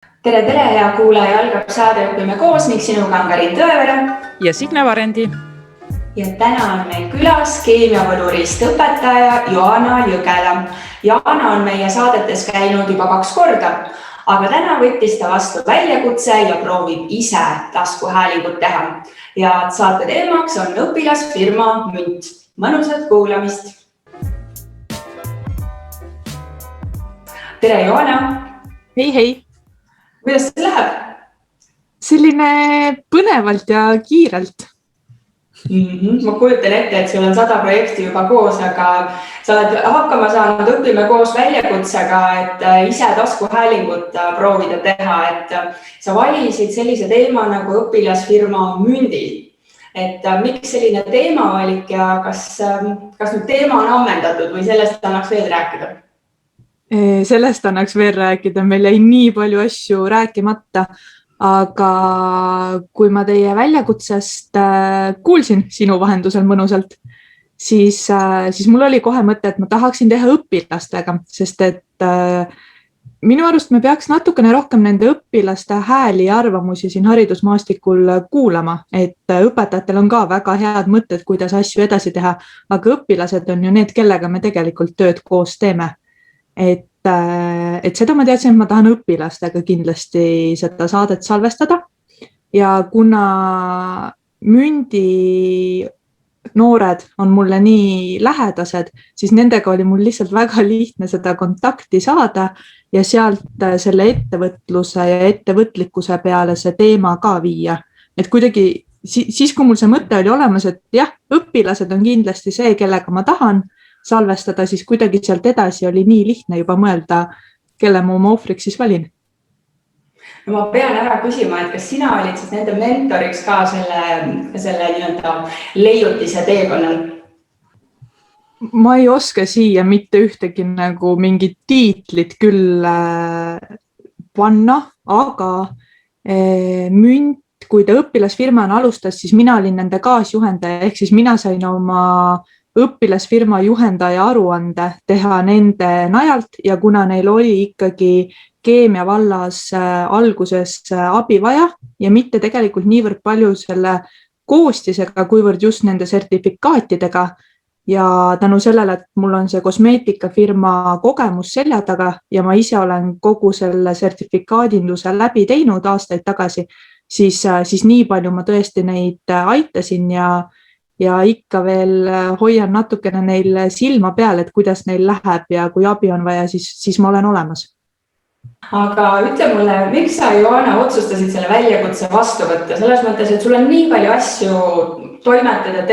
Tere, hea kuulaja, algab saade Õpime koos ning sinuga on Karin Tõevere. Ja Signe Varendi. Ja täna on meil külas keemiavõlurist õpetaja Joana Jõgela. Joana on meie saadetes käinud juba 2 korda, aga täna võttis ta vastu väljakutse ja proovib ise taskuhäälingut teha. Ja saate teemaks on õpilasfirma Münt. Mõnusat kuulamist. Tere, Joana. Hei. Kuidas see läheb? Selline põnevalt ja kiirelt. Ma kujutan ette, et sul on 100 projekti juba koos, aga sa oled hakkama saanud Õpime koos väljakutsega, et ise taskuhäälingut proovida teha, et sa valisid sellise teema nagu õpilasfirma Mündi. Et miks selline teemavalik ja kas nüüd teema on ammendatud või sellest annaks veel rääkida? Sellest annaks veel rääkida, meil jäi nii palju asju rääkimata, aga kui ma teie väljakutsest kuulsin sinu vahendusel mõnusalt, siis mul oli kohe mõte, et ma tahaksin teha õpilastega, sest et minu arust me peaks natukene rohkem nende õpilaste hääli ja arvamusi siin haridusmaastikul kuulama, et õpetajatel on ka väga head mõtted, kuidas asju edasi teha, aga õpilased on ju need, kellega me tegelikult tööd koos teeme. Et seda ma teadsin, et ma tahan õpilastega kindlasti seda saadet salvestada ja kuna Mündi noored on mulle nii lähedased, siis nendega oli mul lihtsalt väga lihtne seda kontakti saada ja sealt selle ettevõtluse ja ettevõtlikkuse peale see teema ka viia. Et kuidagi siis, kui mul see mõte oli olemas, et jah, õpilased on kindlasti see, kellega ma tahan salvestada, siis kuidagi sealt edasi oli nii lihtne juba mõelda, kelle ma oma ohvriks siis valin. No ma pean ära küsima, et kas sina olid siis nende mentoriks ka selle nii-öelda leiutise teekonnal? Ma ei oska siia mitte ühtegi nagu mingit tiitlit küll panna, aga Münt, kui ta õpilasfirmana alustas, siis mina olin nende kaasjuhendaja, ehk siis mina sain oma õpilasfirma juhendaja aruande teha nende najalt ja kuna neil oli ikkagi keemia vallas alguses abi vaja ja mitte tegelikult niivõrd palju selle koostisega, kuivõrd just nende sertifikaatidega ja tänu sellele, et mul on see kosmeetikafirma kogemus selja taga ja ma ise olen kogu selle sertifikaadinduse läbi teinud aastaid tagasi, siis nii palju ma tõesti neid aitasin ja ikka veel hoian natukene neil silma peal, et kuidas neil läheb ja kui abi on vaja, siis ma olen olemas. Aga ütle mulle, miks sa, Joana, otsustasid selle väljakutse vastu võtta? Selles mõttes, et sul on nii palju asju toimetada,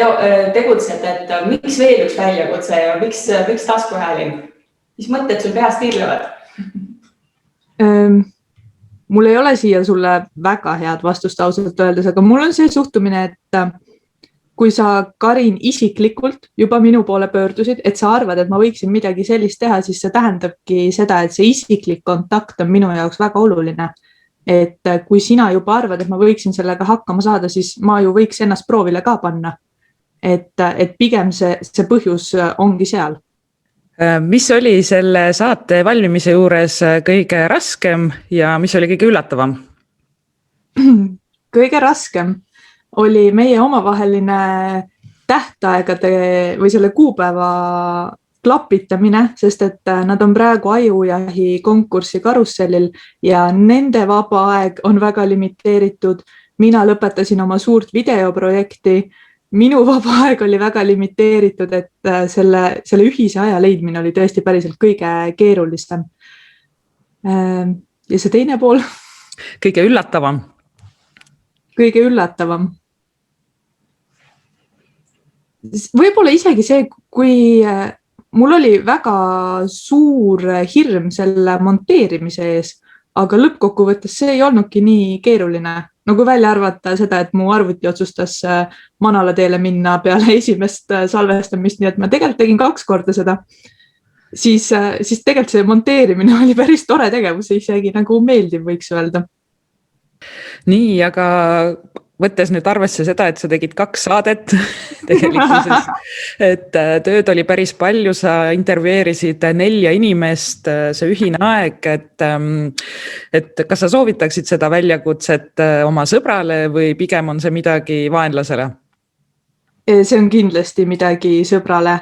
tegutsed, et miks veel üks väljakutse ja miks taskuhääling? Mis mõtted sul peast tiirlevad? Mul ei ole siia sulle väga head vastust ausalt öeldes, aga mul on see suhtumine, et kui sa, Karin, isiklikult juba minu poole pöördusid, et sa arvad, et ma võiksin midagi sellist teha, siis see tähendabki seda, et see isiklik kontakt on minu jaoks väga oluline. Et kui sina juba arvad, et ma võiksin sellega hakkama saada, siis ma ju võiks ennast proovile ka panna. Et pigem see põhjus ongi seal. Mis oli selle saate valmimise juures kõige raskem ja mis oli kõige üllatavam? Kõige raskem oli meie omavaheline tähtaegade või selle kuupäeva klapitamine, sest et nad on praegu ajujahi konkurssi karussellil ja nende vaba aeg on väga limiteeritud. Mina lõpetasin oma suurt videoprojekti. Minu vaba aeg oli väga limiteeritud, et selle ühise aja leidmine oli tõesti päriselt kõige keerulisem. Ja see teine pool? Kõige üllatavam? Kõige üllatavam. Võib-olla isegi see, kui mul oli väga suur hirm selle monteerimise ees, aga lõppkokkuvõttes see ei olnudki nii keeruline. Nagu välja arvata seda, et mu arvuti otsustas Manala teele minna peale esimest salvestamist, nii et ma tegelikult tegin 2 korda seda. Siis tegelikult see monteerimine oli päris tore tegevus, isegi nagu meeldiv võiks öelda. Nii, aga võttes nüüd arvesse seda, et sa tegid 2 saadet tegelikkuses, et tööd oli päris palju, sa intervjueerisid 4 inimest, see ühine aeg, et kas sa soovitaksid seda väljakutset oma sõbrale või pigem on see midagi vaenlasele? See on kindlasti midagi sõbrale.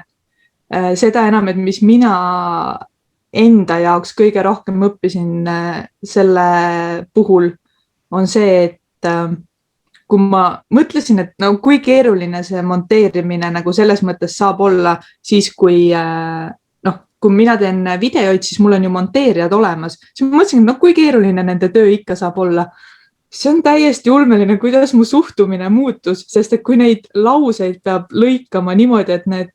Seda enam, et mis mina enda jaoks kõige rohkem õppisin selle puhul, on see, et kui ma mõtlesin, et no kui keeruline see monteerimine nagu selles mõttes saab olla, siis kui mina teen videoid, siis mul on ju monteerijad olemas. Siis ma mõtlesin, no kui keeruline nende töö ikka saab olla. See on täiesti ulmeline, kuidas mu suhtumine muutus, sest et kui neid lauseid peab lõikama niimoodi, et need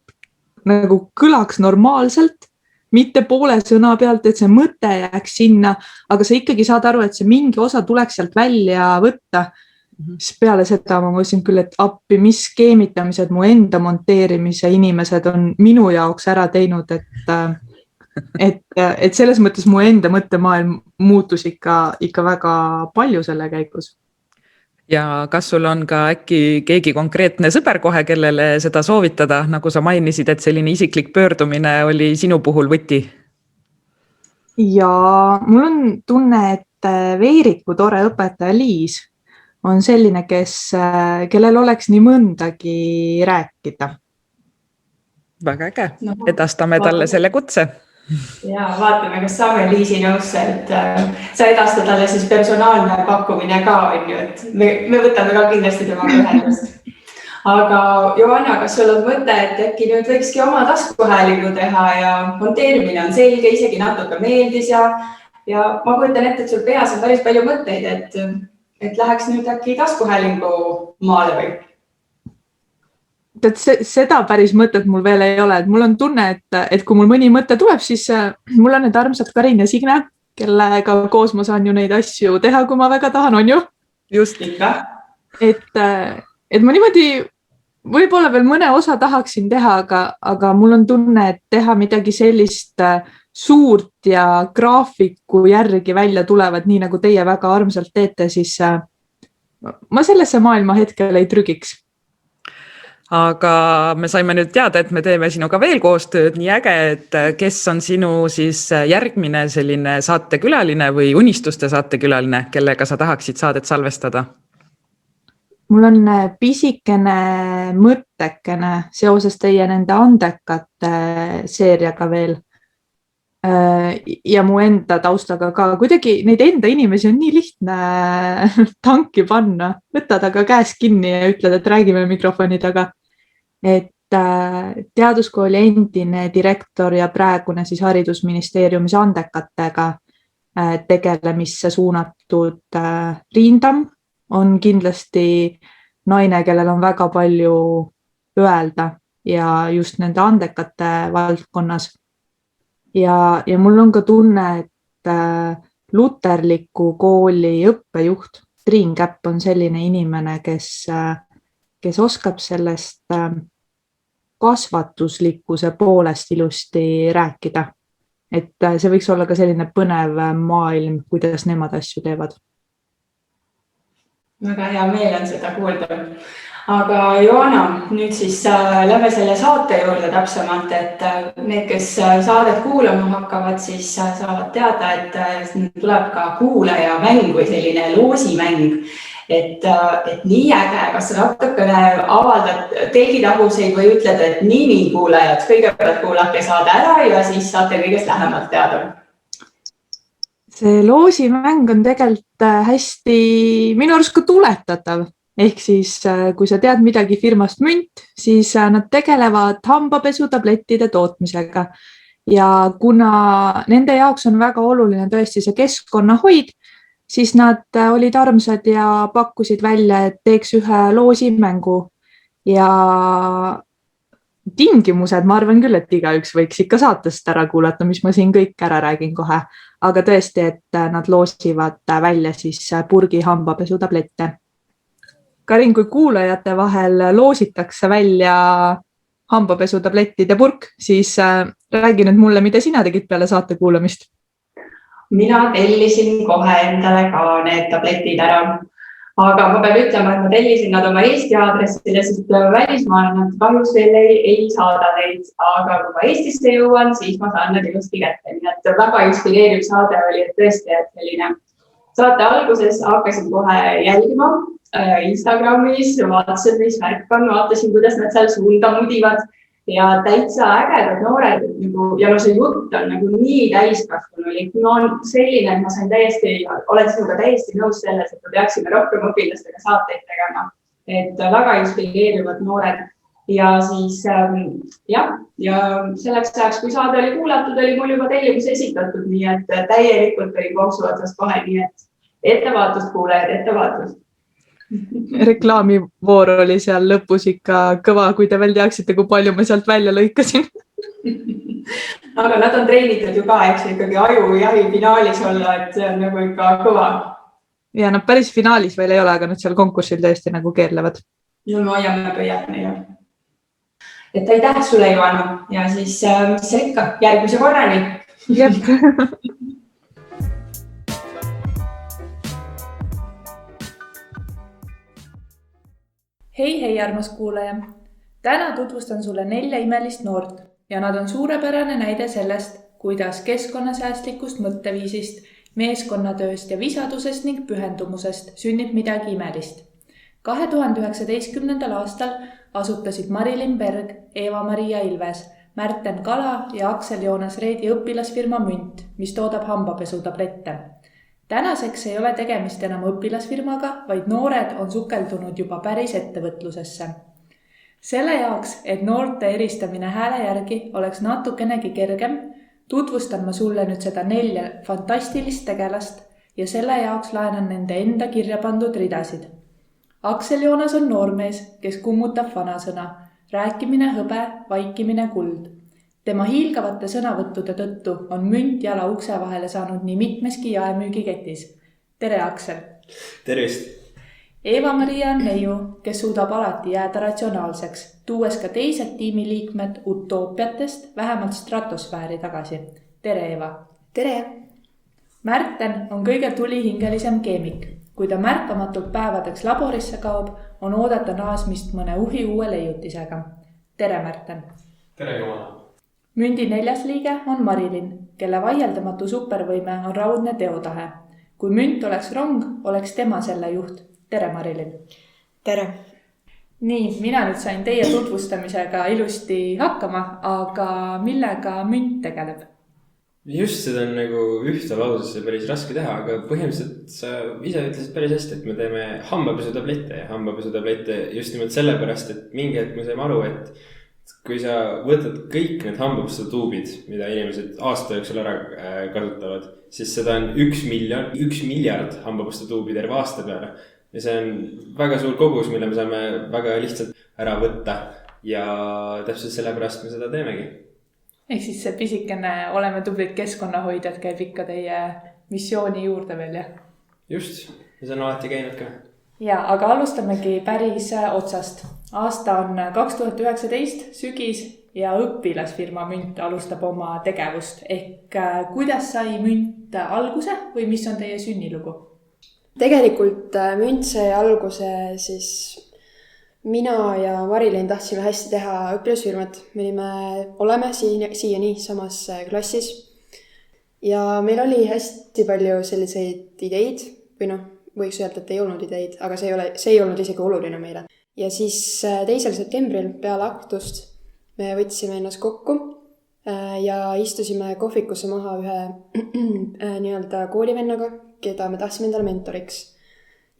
nagu kõlaks normaalselt, mitte poole sõna pealt, et see mõte jääks sinna, aga sa ikkagi saad aru, et see mingi osa tuleks sealt välja võtta. Siis peale seda ma mõtlesin küll, et appi, mis skeemitamised mu enda monteerimise inimesed on minu jaoks ära teinud, et selles mõttes mu enda mõttemaailm muutus ikka väga palju selle käigus. Ja kas sul on ka äkki keegi konkreetne sõber kohe, kellele seda soovitada, nagu sa mainisid, et selline isiklik pöördumine oli sinu puhul võti? Ja mul on tunne, et Veeriku tore õpetaja Liis on selline, kellel oleks nii mõndagi rääkida. Väga äge, edastame talle selle kutse. Ja vaatame, kas saame Liisi nõusse, et sa edastad talle siis personaalne pakkumine ka, et me võtame ka kindlasti temaga ühendust. Aga Johanna, kas sul on mõte, et äkki nüüd võikski oma taskuhäälingu teha ja monteerimine on selge, isegi natuke meeldis ja ma kujutan ette, et sul peas on päris palju mõtteid, et läheks nüüd äkki taskuhäälingu maale või? Seda päris mõtet mul veel ei ole, et mul on tunne, et kui mul mõni mõte tuleb, siis mul on need armsad Karin ja Signe, kellega koos ma saan ju neid asju teha, kui ma väga tahan, on ju? Just ikka. Et ma niimoodi võib-olla veel mõne osa tahaksin teha, aga mul on tunne, et teha midagi sellist suurt ja graafiku järgi välja tulevad, nii nagu teie väga armsalt teete, siis ma sellesse maailma hetkel ei trügiks. Aga me saime nüüd teada, et me teeme sinuga veel koostööd, nii äge, et kes on sinu siis järgmine selline saatekülaline või unistuste saatekülaline, kellega sa tahaksid saadet salvestada? Mul on pisikene mõttekene seoses teie nende andekate seeriaga veel. Ja mu enda taustaga ka. Kuidagi neid enda inimesi on nii lihtne tanki panna. Võtad aga käes kinni ja ütled, et räägime mikrofoni taga. Et teaduskooli endine direktor ja praegune siis haridusministeeriumis andekatega tegelemisse suunatud Riindam on kindlasti naine, kellel on väga palju öelda ja just nende andekate valdkonnas. Ja mul on ka tunne, et luterliku kooli õppejuht Triin Käpp on selline inimene, kes oskab sellest kasvatuslikkuse poolest ilusti rääkida. Et see võiks olla ka selline põnev maailm, kuidas nemad asju teevad. Väga hea meel on seda kuulda. Aga Johanna, nüüd siis lähme selle saate juurde täpsemalt, et need, kes saadet kuulama hakkavad, siis saavad teada, et tuleb ka kuulaja mäng või selline loosimäng. Et nii äge, kas sa natukene avaldad telgitahuseid või ütled, et nii kuulajad, kõigepealt kuulake saade ära ja siis saate kõigest lähemalt teada. See loosimäng on tegelikult hästi minu arust ka tuletatav. Ehk siis, kui sa tead midagi firmast Münt, siis nad tegelevad hambapesutablettide tootmisega. Ja kuna nende jaoks on väga oluline tõesti see keskkonnahoid, siis nad olid armsad ja pakkusid välja, et teeks ühe loosimängu. Ja tingimused, ma arvan küll, et igaüks võiks ikka saatest ära kuulata, mis ma siin kõik ära räägin kohe. Aga tõesti, et nad loosivad välja siis purgi hambapesutablette. Karin, kui kuulajate vahel loositakse välja hambapesutablettide purk, siis räägi nüüd mulle, mida sina tegid peale saate kuulamist? Mina tellisin kohe endale ka need tabletid ära. aga ma pean ütlema, et ma tellisin nad oma Eesti aadressile, sest välismaal nad kahjuks veel ei saada neid, aga kui ma Eestisse jõuan, siis ma saan nad ilusti kätte. Nii et väga inspireeriv saade oli, et tõesti, et selline saate alguses hakkasin kohe jälgima Instagramis, vaatasin, mis värk on, vaatasin, kuidas nad seal suunda mudivad ja täitsa ägedad noored ja see jutt on nagu nii täiskasvanulik. No on selline, et ma sain olen sinuga täiesti nõus selles, et me peaksime rohkem õpilastega saateid tegema, et väga inspireerivad noored. Ja siis ja selleks ajaks, kui saade oli kuulatud, oli mul juba tellimus esitatud, nii et täielikult oli konksu otsast kohe, nii et ettevaatust kuulajad, ettevaatust. Reklaamivoor oli seal lõpus ikka kõva, kui te veel teaksite, kui palju ma sealt välja lõikasin. Aga nad on treenitud ju ka, eks ikkagi ajujahi finaalis olla, et see on nagu ikka kõva. Ja nad päris finaalis veel ei ole, aga nad seal konkursil tõesti nagu keerlevad. No me hoiame pöiad neile. Et aitäh sulle, Joana, ja siis ikka järgmise korrani. Jep. Hei, armas kuulaja! Täna tutvustan sulle 4 imelist noort ja nad on suurepärane näide sellest, kuidas keskkonnasäästlikust mõtteviisist, meeskonnatööst ja visadusest ning pühendumusest sünnib midagi imelist. 2019. aastal asutasid Marilyn Berg, Eva-Maria Ilves, Märten Kala ja Aksel Joonas Reedi õpilasfirma Münt, mis toodab hambapesutablette. Tänaseks ei ole tegemist enam õpilasfirmaga, vaid noored on sukeldunud juba päris ettevõtlusesse. Selle jaoks, et noorte eristamine hääle järgi oleks natukenegi kergem, tutvustan ma sulle nüüd seda 4 fantastilist tegelast ja selle jaoks laenan nende enda kirja pandud ridasid. Aksel Joonas on noormees, kes kummutab vanasõna, rääkimine hõbe, vaikimine kuld. Tema hiilgavate sõnavõttude tõttu on Münt jala ukse vahele saanud nii mitmeski jaemüügiketis. Tere, Aksel! Tervist! Eva-Maria on neiu, kes suudab alati jääda ratsionaalseks, tuues ka teised tiimiliikmed utoopiatest vähemalt stratosfääri tagasi. Tere, Eva! Tere! Märten on kõige tulihingelisem keemik. Kui ta märkamatult päevadeks laborisse kaob, on oodata naasmist mõne uhi uue leiutisega. Tere, Märten! Tere, Joana! Mündi 4. liige on Marilyn, kelle vaieldamatu supervõime on raudne teotahe. Kui Münt oleks rong, oleks tema selle juht. Tere, Marilyn! Tere! Nii, mina nüüd sain teie tutvustamisega ilusti hakkama, aga millega Münt tegeleb? Just seda on nagu ühte lausesse päris raske teha, aga põhimõtteliselt sa ise ütlesid päris hästi, et me teeme hambapesutablette ja hambapesutablette just nimelt sellepärast, et mingi hetk me saime aru, et kui sa võtad kõik need hambapesutatuubid, mida inimesed aasta jooksul ära kasutavad, siis seda on 1 miljard hambapesutatuubi terve aasta peale. Ja see on väga suur kogus, mille me saame väga lihtsalt ära võtta ja täpselt sellepärast me seda teemegi. Ehk siis see pisikene oleme tublid keskkonnahoidjad käib ikka teie missiooni juurde veel, jah? Just, ja see on alati käinud ka. Ja, aga alustamegi päris otsast. Aasta on 2019 sügis ja õpilasfirma Münt alustab oma tegevust. Ehk kuidas sai Münt alguse või mis on teie sünnilugu? Tegelikult Münt sai alguse siis mina ja Marilyn tahtsime hästi teha õpilasfirmat. Me oleme siiani samas klassis ja meil oli hästi palju selliseid ideid või võiks öelda, et ei olnud ideid, aga see ei olnud isegi oluline meile. Ja siis 2. septembril peale aktust me võtsime ennast kokku ja istusime kohvikusse maha ühe koolivennaga, keda me tahtsime endale mentoriks.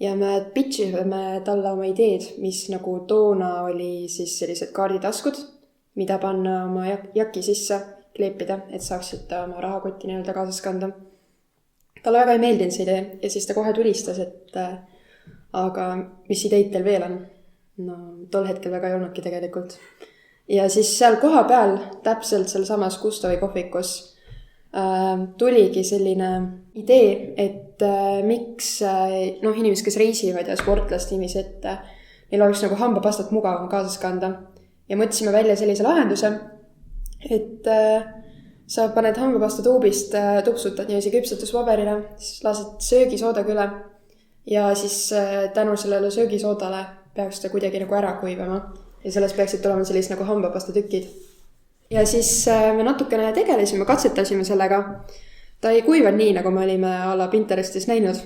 Ja me pitchisime talle oma ideed, mis nagu toona oli siis sellised kaarditaskud, mida panna oma jaki sisse, kleepida, et saaksid oma rahakotti kaasas kanda. Talle väga ei meeldinud see idee ja siis ta kohe tulistas, et aga mis ideid teil veel on? No tol hetkel väga ei olnudki tegelikult. Ja siis seal koha peal, täpselt seal samas Gustavi kohvikus, tuligi selline idee, et miks inimesed, kes reisivad ja sportlast niiviisi, et neil oleks nagu hambapastat mugavam kaasas kanda. Ja mõtlesime välja sellise lahenduse, et sa paned hambapasta tuubist, tupsutad niiviisi küpsetuspaberile, siis lased söögisoodaga üle, ja siis tänu sellele söögisoodale peaks ta kuidagi nagu ära kuivama ja sellest peaksid tulema sellised nagu hambapasta tükid. Ja siis me natukene tegelesime, katsetasime sellega. Ta ei kuiva nii, nagu me olime alla Pinterestis näinud.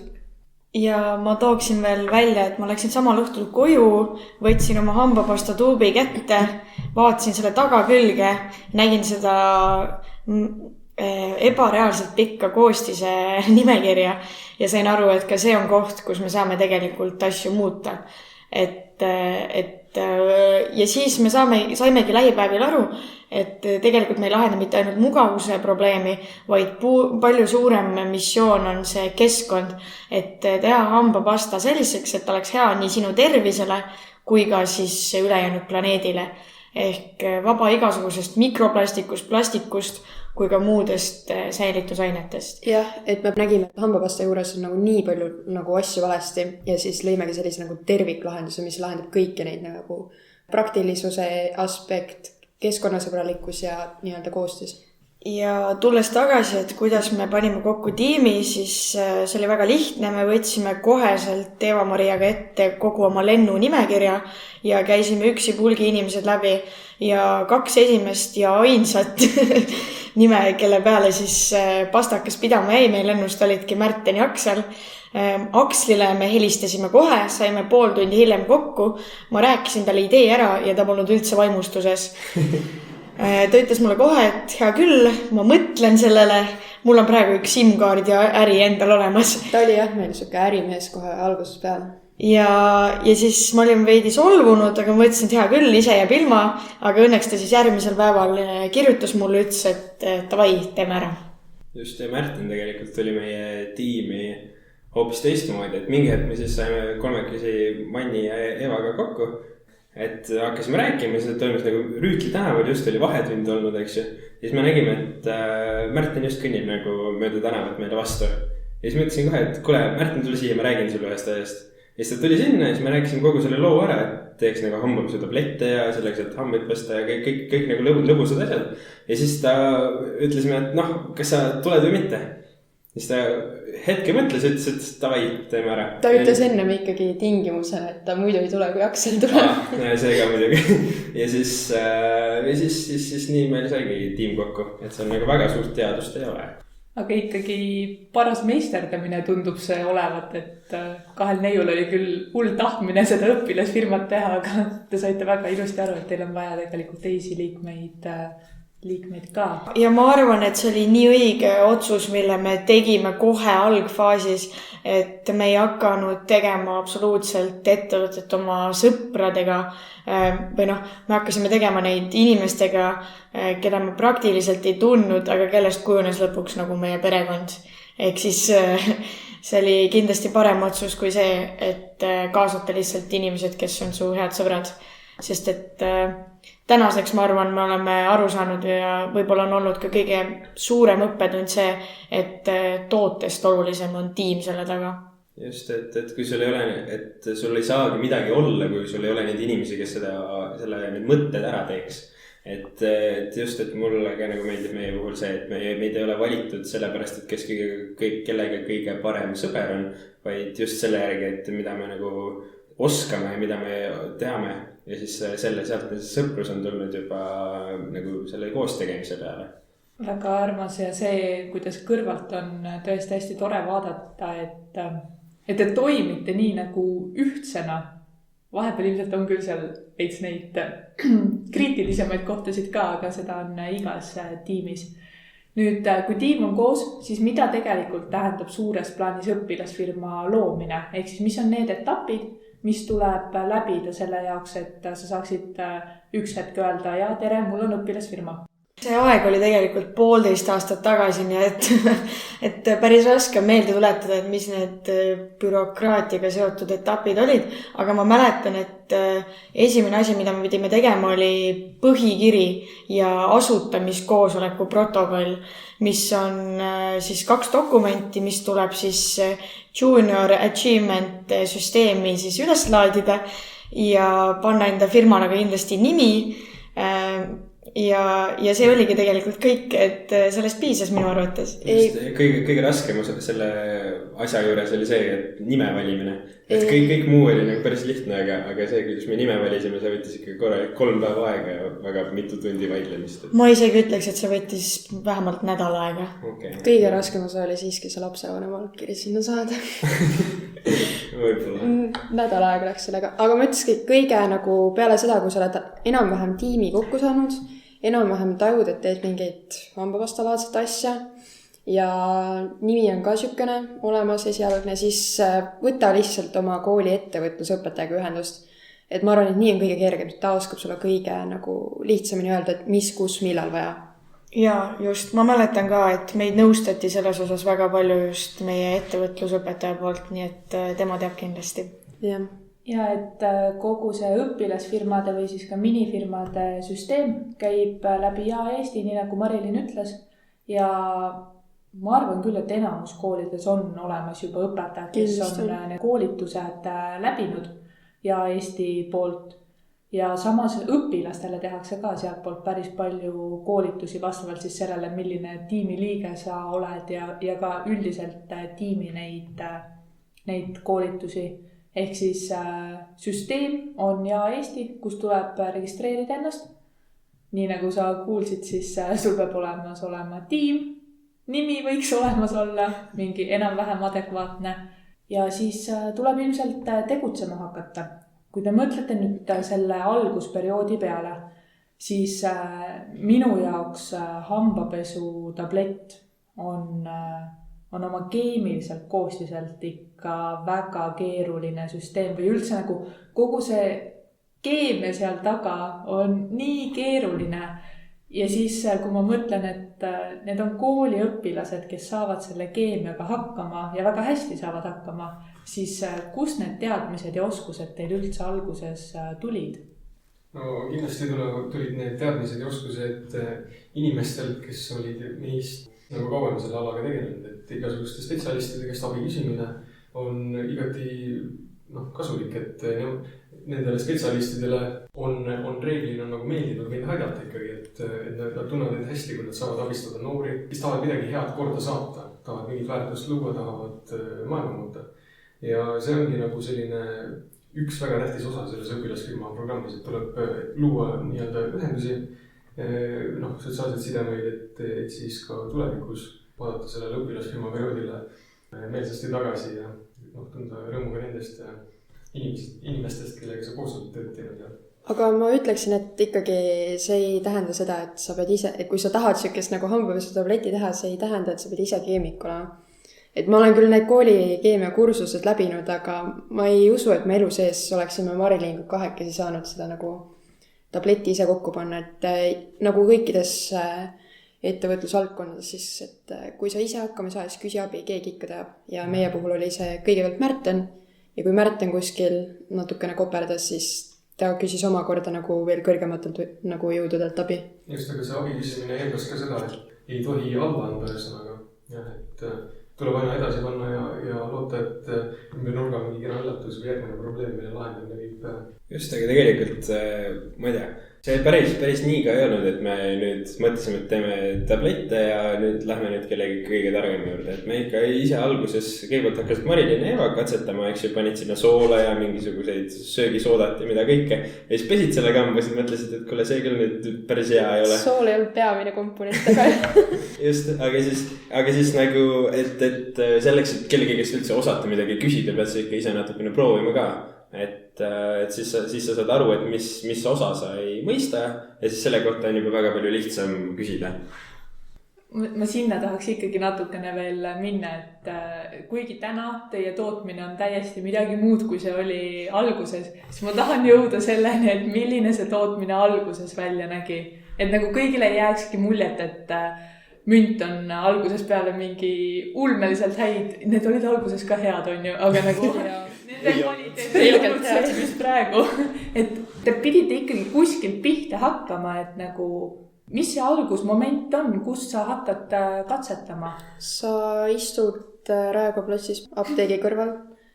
Ja ma tooksin veel välja, et ma läksin samal õhtul koju, võtsin oma hambapasta tuubi kätte, vaatasin selle tagakülge, nägin seda ebareaalselt pikka koostise nimekirja ja sain aru, et ka see on koht, kus me saame tegelikult asju muuta. Ja siis me saimegi lähipäevil aru, et tegelikult me ei lahenda mitte ainult mugavuse probleemi, vaid palju suurem missioon on see keskkond, et teha hambapasta selliseks, et oleks hea nii sinu tervisele kui ka siis ülejäänud planeedile. Ehk vaba igasugusest mikroplastikust, plastikust kui ka muudest säilitusainetest. Jah, et me nägime, et hambapasta juures on nagu nii palju nagu asju valesti ja siis lõimegi sellise nagu terviklahenduse, mis lahendab kõiki neid nagu praktilisuse aspekt, keskkonnasõbralikkus ja nii-öelda koostis. Ja tulles tagasi, et kuidas me panime kokku tiimi, siis see oli väga lihtne. Me võtsime koheselt Eva-Mariaga ette kogu oma lennu nimekirja ja käisime üksipulgi inimesed läbi ja 2 esimest ja ainsat nime, kelle peale siis pastakas pidama jäi. Meil lennust olidki Märten ja Aksel. Akslile me helistasime kohe, saime pool tundi hiljem kokku. Ma rääkisin talle idee ära ja ta polnud üldse vaimustuses. Ta ütles mulle kohe, et hea küll, ma mõtlen sellele, mul on praegu üks SIM-kaard ja äri endal olemas. Ta oli jah, meil siuke ärimees kohe alguses peale. Ja siis ma olin veidi solvunud, aga mõtlesin, et hea küll, ise jääb ilma, aga õnneks ta siis järgmisel päeval kirjutas mulle, ütles, et davai, teeme ära. Just, ja Märten tegelikult tuli meie tiimi hoopis teistmoodi, et mingi hetk me siis saime 3 Manni ja Evaga kokku. Et hakkasime rääkima, see toimus nagu Rüütli tänaval, just oli vahetund olnud, eks ju. Ja siis me nägime, et Märten just kõnnib nagu mööda tänavat meile vastu. Ja siis ma ütlesin kohe, et kuule, Märten tuli siia, ma räägin sulle ühest ajast. Ja siis ta tuli sinna ja siis me rääkisime kogu selle loo ära, et teeks nagu hambapesutablette ja selleks, et hambaid pesta ja kõik nagu lõbusad asjad. Ja siis ta ütlesime, et noh, kas sa tuled või mitte? Siis ta hetke mõtles, ütles, et davai, teeme ära. Ta ütles ennem ikkagi tingimusena, et ta muidu ei tule, kui Aksel tuleb. See ka muidugi. Ja siis nii meil saigi tiim kokku, et see on nagu väga suurt teadust ei ole. Aga ikkagi paras meisterdamine tundub see olevat, et 2 neiul oli küll hull tahtmine seda õpilasfirmat teha, aga te saite väga ilusti aru, et teil on vaja tegelikult teisi liikmeid ka. Ja ma arvan, et see oli nii õige otsus, mille me tegime kohe algfaasis, et me ei hakanud tegema absoluutselt ettevõtet oma sõpradega või noh, me hakkasime tegema neid inimestega, keda me praktiliselt ei tundnud, aga kellest kujunes lõpuks nagu meie perekond. Ehk siis see oli kindlasti parem otsus kui see, et kaasata lihtsalt inimesed, kes on su head sõbrad, sest et tänaseks ma arvan, me oleme aru saanud ja võib-olla on olnud ka kõige suurem õppetund see, et tootest olulisem on tiim selle taga. Just, et kui sul ei ole, et sul ei saagi midagi olla, kui sul ei ole neid inimesi, kes need mõtted ära teeks. Et just, et mulle ka nagu meeldib meie puhul see, et meid ei ole valitud sellepärast, et kes kellega kõige parem sõber on, vaid just selle järgi, et mida me nagu oskame ja mida me teame. Ja siis sealt sõprus on tulnud juba nagu selle koos tegemise peale. Väga armas ja see, kuidas kõrvalt on tõesti hästi tore vaadata, et te toimite nii nagu ühtsena. Vahepeal ilmselt on küll seal veits neid kriitilisemaid kohtasid ka, aga seda on igas tiimis. Nüüd, kui tiim on koos, siis mida tegelikult tähendab suures plaanis õpilasfirma loomine? Ehk siis mis on need etapid, mis tuleb läbida selle jaoks, et sa saaksid üks hetk öelda, ja tere, mul on õpilasfirma. See aeg oli tegelikult 1,5 aastat tagasi, nii et päris raske on meelde tuletada, et mis need bürokraatiaga seotud etapid olid. Aga ma mäletan, et esimene asi, mida me pidime tegema, oli põhikiri ja asutamiskoosoleku protokoll, mis on siis 2 dokumenti, mis tuleb siis Junior Achievement süsteemi siis üles laadida ja panna enda firmale ka kindlasti nimi. ja see oligi tegelikult kõik, et sellest piisas minu arvates. Kõige raskem selle asja juures oli see, et nime valimine. Et kõik muu oli nagu päris lihtne, aga see, kuidas me nime valisime, see võttis ikka korralik 3 päeva aega ja väga mitu tundi vaidlemist. Ma isegi ütleks, et see võttis vähemalt nädal aega. Okay. Kõige raskem osa oli siiski see lapsevanema allkiri sinna saada. Võib-olla. Nädal aega läks sellega. Aga ma ütleski kõige nagu peale seda, kui sa oled enam-vähem tiimi kokku saanud, enam-vähem tajud, et teed mingeid hambapastalaadset asja ja nimi on ka sükene olemas esialgne, siis võta lihtsalt oma kooli ettevõtlusõpetajaga ühendust. Et ma arvan, et nii on kõige kergem, et ta oskab sulle kõige nagu lihtsamini öelda, et mis, kus, millal vaja. Ja just, ma mäletan ka, et meid nõustati selles osas väga palju just meie ettevõtlusõpetaja poolt, nii et tema teab kindlasti. Jah. Ja et kogu see õpilasfirmade või siis ka minifirmade süsteem käib läbi Eesti, nii nagu Marilyn ütles. Ja ma arvan küll, et enamus koolides on olemas juba õpetajad, kes on need koolitused läbinud ja Eesti poolt. Ja samas õpilastele tehakse ka sealt poolt päris palju koolitusi vastavalt siis sellele, milline tiimiliige sa oled ja ka üldiselt tiimi neid koolitusi. Ehk siis süsteem on Eesti, kus tuleb registreerida ennast. Nii nagu sa kuulsid, siis sul peab olemas olema tiim. Nimi võiks olemas olla, mingi enam-vähem adekvaatne. Ja siis tuleb ilmselt tegutsema hakata. Kui te mõtlete nüüd selle algusperioodi peale, siis minu jaoks hambapesu tablett on oma keemiliselt koostiselt ikka väga keeruline süsteem või üldse nagu kogu see keemia seal taga on nii keeruline. Ja siis, kui ma mõtlen, et need on kooliõpilased, kes saavad selle keemiaga hakkama ja väga hästi saavad hakkama, siis kus need teadmised ja oskused teil üldse alguses tulid? No kindlasti tulid need teadmised ja oskused inimestel, kes olid meist nagu kauem selle alaga tegelenud, et igasuguste spetsialistide käest abi küsimine on igati kasulik, et nendele spetsialistidele on reeglina nagu meeldinud meid aidata ikkagi, et nad tunnevad hästi, kui nad saavad abistada noori, kes tahavad midagi head korda saata, tahavad mingit väärtust luua, tahavad maailma muuta. Ja see ongi nagu selline üks väga tähtis osa selles õpilasfirma programmis, et tuleb luua nii-öelda ühendusi, sotsiaalseid sidemeid, et siis ka tulevikus vaadata sellele õpilasfirma perioodile meelsasti tagasi ja tunda rõõmuga nendest inimestest, kellega sa koostööd teinud. Aga ma ütleksin, et ikkagi see ei tähenda seda, et sa pead ise, et kui sa tahad sellist nagu hambapesu tableti teha, see ei tähenda, et sa pead ise keemik olema. Et ma olen küll need kooli keemia kursused läbinud, aga ma ei usu, et me elu sees oleksime Marilinga kahekesi saanud seda nagu tableti ise kokku panna, et nagu kõikides ettevõtlusvaldkondades siis, et kui sa ise hakkama saa, siis küsi abi, keegi ikka teab. Ja meie puhul oli see kõigepealt Märten ja kui Märten kuskil natukene koperdas, siis ta küsis omakorda nagu veel kõrgematelt nagu jõududelt abi. Just, aga see abi küsimine eeldas ka seda, et ei tohi alla anda ühesõnaga. Et tuleb aina edasi panna ja loota, et ümber nurga mingi kena üllatus või järgmine probleem, mille lahendamine viib. Just, aga tegelikult, ma ei tea, see päris nii ka ei olnud, et me nüüd mõtlesime, et teeme tablette ja nüüd lähme nüüd kellegi kõige targema juurde. Et me ikka ise alguses kõigepealt hakkasid Marilyn ja Eva katsetama, eks ju, panid sinna soola ja mingisuguseid söögisoodat ja mida kõike. Ja siis pesid selle kamba, siis mõtlesid, et kuule, see küll nüüd päris hea ei ole. Sool ei olnud peamine komponent, aga just, aga siis nagu, et selleks, et kellegi, kes üldse osata midagi küsida, pead sa ikka ise natukene proovima ka. Et siis sa saad aru, et mis osa sa ei mõista ja siis selle kohta on juba väga palju lihtsam küsida. Ma sinna tahaks ikkagi natukene veel minna, et kuigi täna teie tootmine on täiesti midagi muud, kui see oli alguses, siis ma tahan jõuda selleni, et milline see tootmine alguses välja nägi. Et nagu kõigile jääkski muljet, et münt on alguses peale mingi ulmeliselt häid, need olid alguses ka head, on ju, aga nagu nende kvaliteet ei olnud see, mis praegu. Et te pidite ikkagi kuskil pihta hakkama, et nagu, mis see algusmoment on, kus sa hakkad katsetama? Sa istud Raekoja platsis apteegi kõrval,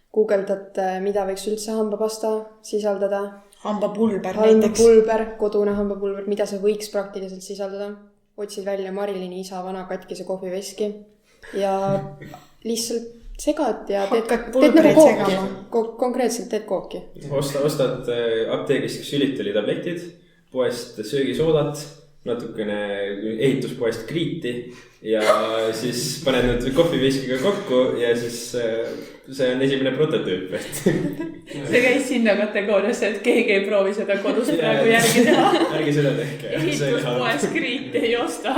guugeldad, mida võiks üldse hambapasta sisaldada. hambapulber näiteks. Hambapulber, kodune hambapulber, mida see võiks praktiliselt sisaldada. Otsid välja Marilini isa vana katkise kohviveski ja lihtsalt segad ja teed nagu kooki. Konkreetselt teed kooki. Ostad apteegist sülitolitabletid, poest söögisoodat, natukene ehituspoest kriiti ja siis paned need kohviveskiga kokku ja siis see on esimene prototüüp. See käis sinna kategooriasse, et keegi ei proovi seda kodus praegu järgi teha. Ärgi seda tehke. Ehituspoes kriiti ei osta.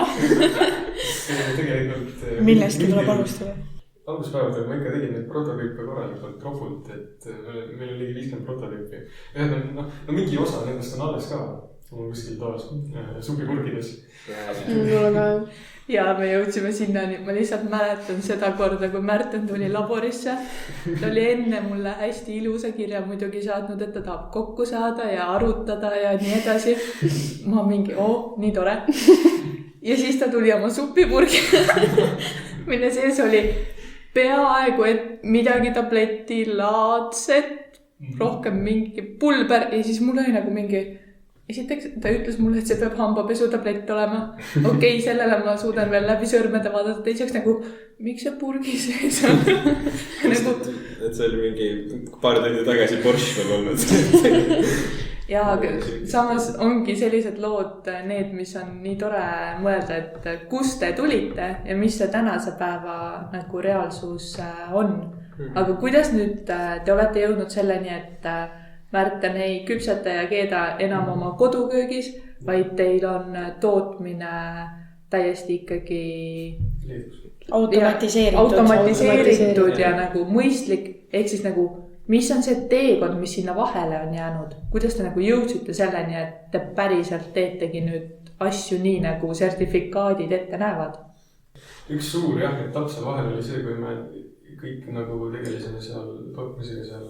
Millestki tuleb alustada. Alguspäevadel ma ikka tegin neid prototüüpe korralikult ropult, et meil oli 50 prototüüpi. No mingi osa nendest on alles ka. Mul kuskil toas supipurgides. Ja me jõudsime sinna, ma lihtsalt mäletan seda korda, kui Märten tuli laborisse. Ta oli enne mulle hästi ilusa kirja muidugi saatnud, et ta tahab kokku saada ja arutada ja nii edasi. Ma mingi, nii tore. Ja siis ta tuli oma supipurgi, mille sees oli peaaegu, et midagi tableti laadset, rohkem mingi pulber ja siis mul oli nagu mingi... Esiteks, ta ütles mulle, et see peab hambapesutablett olema. Okei, sellele ma suudan veel läbi sõrmede vaadata. Teiseks nagu, miks see purgi sees on? Et see oli mingi paar tundi tagasi Porsche veel olnud. Ja samas ongi sellised lood need, mis on nii tore mõelda, et kust te tulite ja mis see tänase päeva nagu reaalsus on. Aga kuidas nüüd te olete jõudnud selleni, et Märten ei küpseta ja keeda enam oma koduköögis, vaid teil on tootmine täiesti ikkagi automatiseeritud ja nagu mõistlik. Ehk siis nagu, mis on see teekond, mis sinna vahele on jäänud? Kuidas te nagu jõudsite selleni, et te päriselt teetegi nüüd asju nii, nagu sertifikaadid ette näevad? Üks suur etapp seal vahel oli see, kui me kõik nagu tegelisime seal tootmisega seal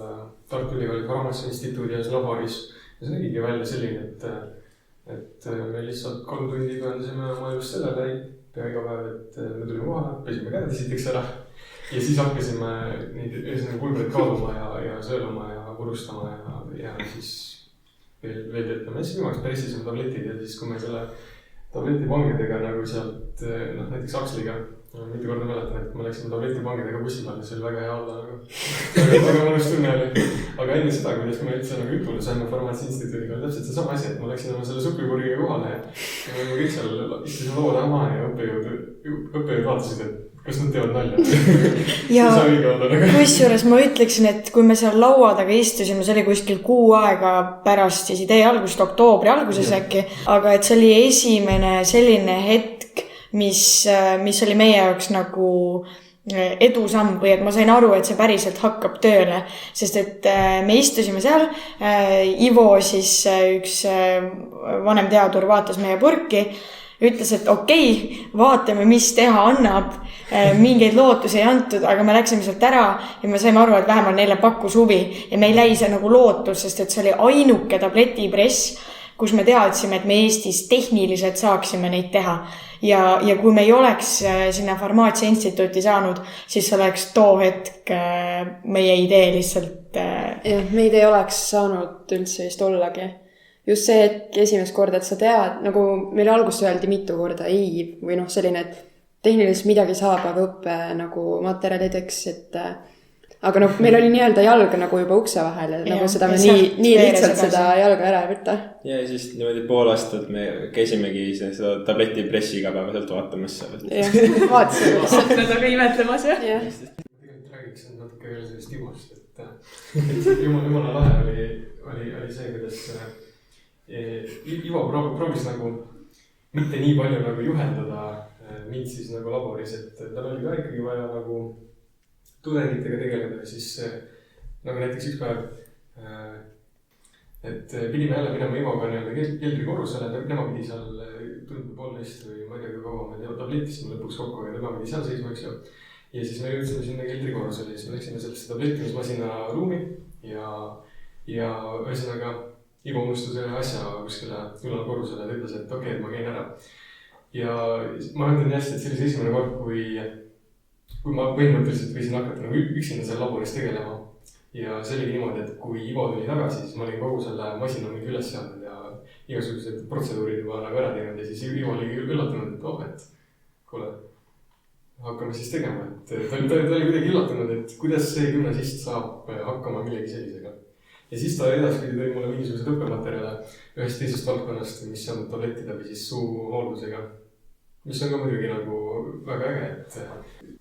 Tartu Ülikooli Farmatsia instituudis laboris. Ja see nägigi välja selline, et me lihtsalt 3 tundi pühendasime oma elust sellele pea iga päev, et me tulime kohale, pesime käed esiteks ära ja siis hakkasime neid pulbreid kaaluma ja söölama ja purustama ja siis veel töötame. Siis viimaks pressisime tabletid ja siis, kui me selle tabletipangedega nagu sealt näiteks Aksliga mitu korda mäletan, et me läksime tabletipangedega bussi peale, see oli väga hea olla, väga mõnus tunne oli. Aga enne seda, kuidas me üldse nagu jutule saime Farmatsia instituudiga, oli täpselt see sama asi, et ma läksin oma selle supipurgiga kohale ja me kõik seal istusime laua taha maha ja õppejõud vaatasid, et kas nad teevad nalja. Ja kusjuures ma ütleksin, et kui me seal laua taga istusime, see oli kuskil 6 aega pärast siis idee algust, oktoobri alguses äkki, aga et see oli esimene selline hetk, mis oli meie jaoks nagu edusamm või et ma sain aru, et see päriselt hakkab tööle, sest et me istusime seal, Ivo siis üks vanem teadur vaatas meie purki, ütles, et okei, vaatame, mis teha annab, mingeid lootusi ei antud, aga me läksime sealt ära ja me saime aru, et vähemalt neile pakkus huvi ja meil jäi see nagu lootus, sest et see oli ainuke tabletipress, kus me teadsime, et me Eestis tehniliselt saaksime neid teha. Ja kui me ei oleks sinna Farmatsia instituuti saanud, siis oleks too hetk meie idee lihtsalt... Jah, meid ei oleks saanud üldse vist ollagi. Just see hetk esimest korda, et sa tead, nagu meil algust öeldi mitu korda ei või selline, et tehniliselt midagi saab, aga õppe nagu materjalideks, et... Aga meil oli nii-öelda jalg nagu juba ukse vahel ja nagu seda me nii lihtsalt seda jalga ära võtta. Ja siis niimoodi pool aastat me käisimegi seda tabletipressi igapäevaselt vaatamas. Jah, vaatasime. Vaatame imetlemas, jah? Tegelikult räägiks natuke veel sellest Ivost, et jumala lahe oli see, kuidas Ivo proovis nagu mitte nii palju nagu juhendada mind siis nagu laboris, et tal oli ka ikkagi vaja nagu tudengitega tegeleda, siis nagu näiteks üks päev, et pidime jälle minema Ivoga keldrikorrusele, tema pidi seal tund või 1,5 või ma ei tea, kui kaua me tabletisime lõpuks kokku ja tema pidi seal seisma, eks ju. Ja siis me jõudsime sinna keldrikorrusele ja siis me läksime sellesse tabletimismasina ruumi ja ühesõnaga Ivo unustas ühe asja kuskile ülalkorrusele ja ütles, et okei, ma käin ära. Ja ma mõtlen hästi, et see oli see esimene kord, kui ma põhimõtteliselt võisin hakata nagu üksinda seal laboris tegelema. ja see oligi niimoodi, et kui Ivo tuli tagasi, siis ma olin kogu selle masina mingi üles seadnud ja igasugused protseduurid juba nagu ära teinud ja siis Ivo oli üllatunud, et et kuule, hakkame siis tegema, et ta oli kuidagi üllatunud, et kuidas see gümnasist saab hakkama millegi sellisega. Ja siis ta edaspidi tõi mulle mingisugused õppematerjale ühest teisest valdkonnast, mis on tablettide või siis suuhooldusega, mis on ka muidugi nagu väga äge, et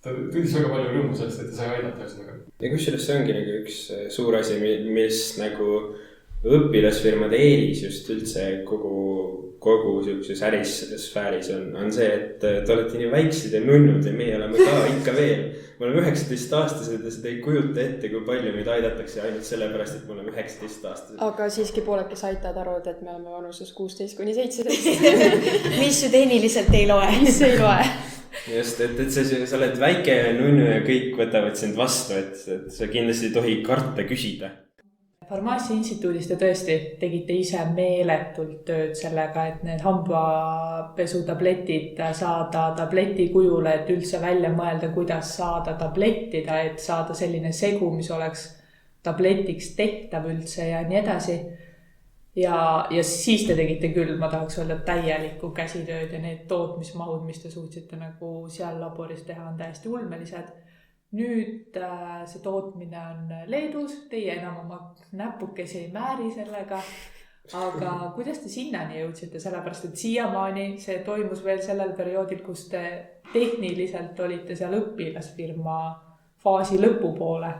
ta tundis väga palju rõõmu sellest, et ta sai aidata ühesõnaga. Ja kusjuures see ongi nagu üks suur asi, mis nagu õpilasfirmade eelis just üldse kogu sellises ärissfääris on see, et te olete nii väiksed ja nunnud ja meie oleme ka ikka veel. Me oleme 19-aastased ja seda ei kujuta ette, kui palju meid aidatakse ainult sellepärast, et me oleme 19-aastased. Aga siiski pooled, kes aitavad arvavad, et me oleme vanuses 16–17. Mis ju tehniliselt ei loe. Mis ei loe. Just, et sa oled väike ja nunnu ja kõik võtavad sind vastu, et sa kindlasti ei tohi karta küsida. Farmaasia instituudis te tõesti tegite ise meeletult tööd sellega, et need hambapesutabletid saada tableti kujule, et üldse välja mõelda, kuidas saada tablettida, et saada selline segu, mis oleks tabletiks tehtav üldse ja nii edasi. Ja siis te tegite küll, ma tahaks öelda, täielikku käsitööd ja need tootmismahud, mis te suutsite nagu seal laboris teha, on täiesti ulmelised. Nüüd see tootmine on Leedus, teie enam oma näpukesi ei määri sellega, aga kuidas te sinnani jõudsite, sellepärast et siiamaani see toimus veel sellel perioodil, kus te tehniliselt olite seal õpilasfirma faasi lõpupoole?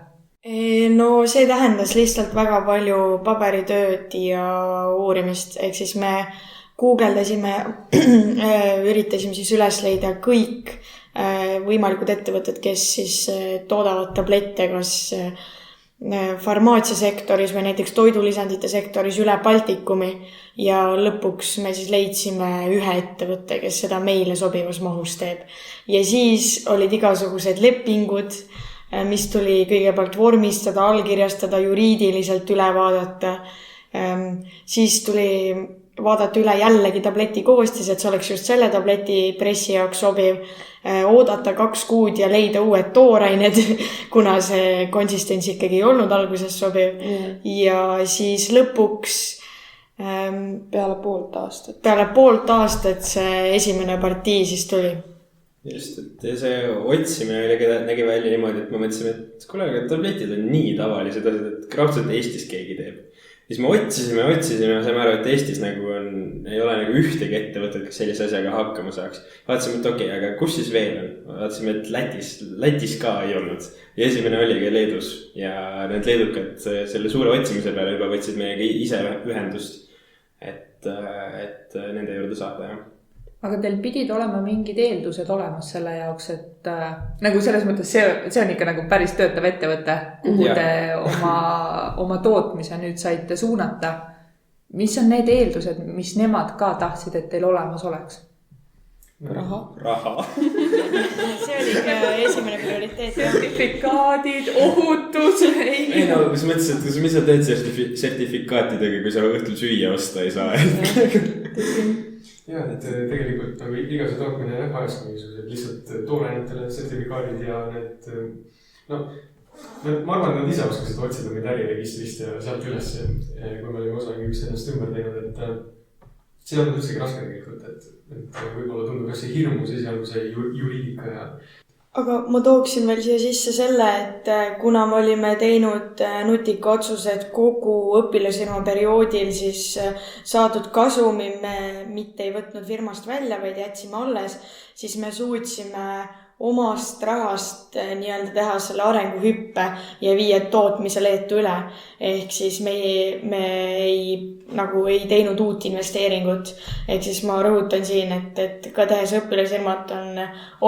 No see tähendas lihtsalt väga palju paberitööd ja uurimist, ehk siis me guugeldasime, üritasime siis üles leida kõik võimalikud ettevõtted, kes siis toodavad tablette, kas farmaatsiasektoris või näiteks toidulisandite sektoris üle Baltikumi ja lõpuks me siis leidsime ühe ettevõtte, kes seda meile sobivas mahus teeb. Ja siis olid igasugused lepingud, mis tuli kõigepealt vormistada, allkirjastada, juriidiliselt üle vaadata. Siis tuli vaadata üle jällegi tableti koostis, et see oleks just selle tableti pressi jaoks sobiv, oodata 2 kuud ja leida uued toorained, kuna see konsistents ikkagi ei olnud alguses sobiv. Ja siis lõpuks peale poolt aastat see esimene partii siis tuli. Just, et see otsimine nägi välja niimoodi, et me mõtlesime, et kuule, aga tabletid on nii tavalised, et raudselt Eestis keegi teeb. Siis me otsisime ja saime aru, et Eestis nagu ei ole nagu ühtegi ettevõtet, kes sellise asjaga hakkama saaks. Vaatasime, et okei, aga kus siis veel on? Vaatasime, et Lätis ka ei olnud. Ja esimene oligi Leedus ja need leedukad selle suure otsimise peale juba võtsid meiega ise ühendust, et nende juurde saada. Aga teil pidid olema mingid eeldused olemas selle jaoks, et nagu selles mõttes see on ikka nagu päris töötav ettevõte, kuhu te oma tootmise nüüd saite suunata. Mis on need eeldused, mis nemad ka tahtsid, et teil olemas oleks? Raha. See oli ikka esimene prioriteet. Sertifikaadid, ohutus. Ei no, mis mõttes, et mis sa teed sertifikaatidega, kui sa õhtul süüa osta ei saa? Ja, et tegelikult nagu igase tootmine ajas mingisugused lihtsalt toorainetele sertifikaadid ja need, ma arvan, et nad ise oskasid otsida meid äriregistrist ja sealt üles, kui me olime osagi üks ennast ümber teinud, et see on üldsegi raske tegelikult, et võib-olla tundub kas see hirmus esialgu see juriidika ja. Aga ma tooksin veel siia sisse selle, et kuna me olime teinud nutika otsused kogu õpilasfirma perioodil, siis saadud kasumi me mitte ei võtnud firmast välja, vaid jätsime alles, siis me suutsime omast rahast nii-öelda teha selle arenguhüppe ja viia tootmise Leetu üle. Ehk siis me ei teinud uut investeeringut. Ehk siis ma rõhutan siin, et ka tehes õpilasfirmat on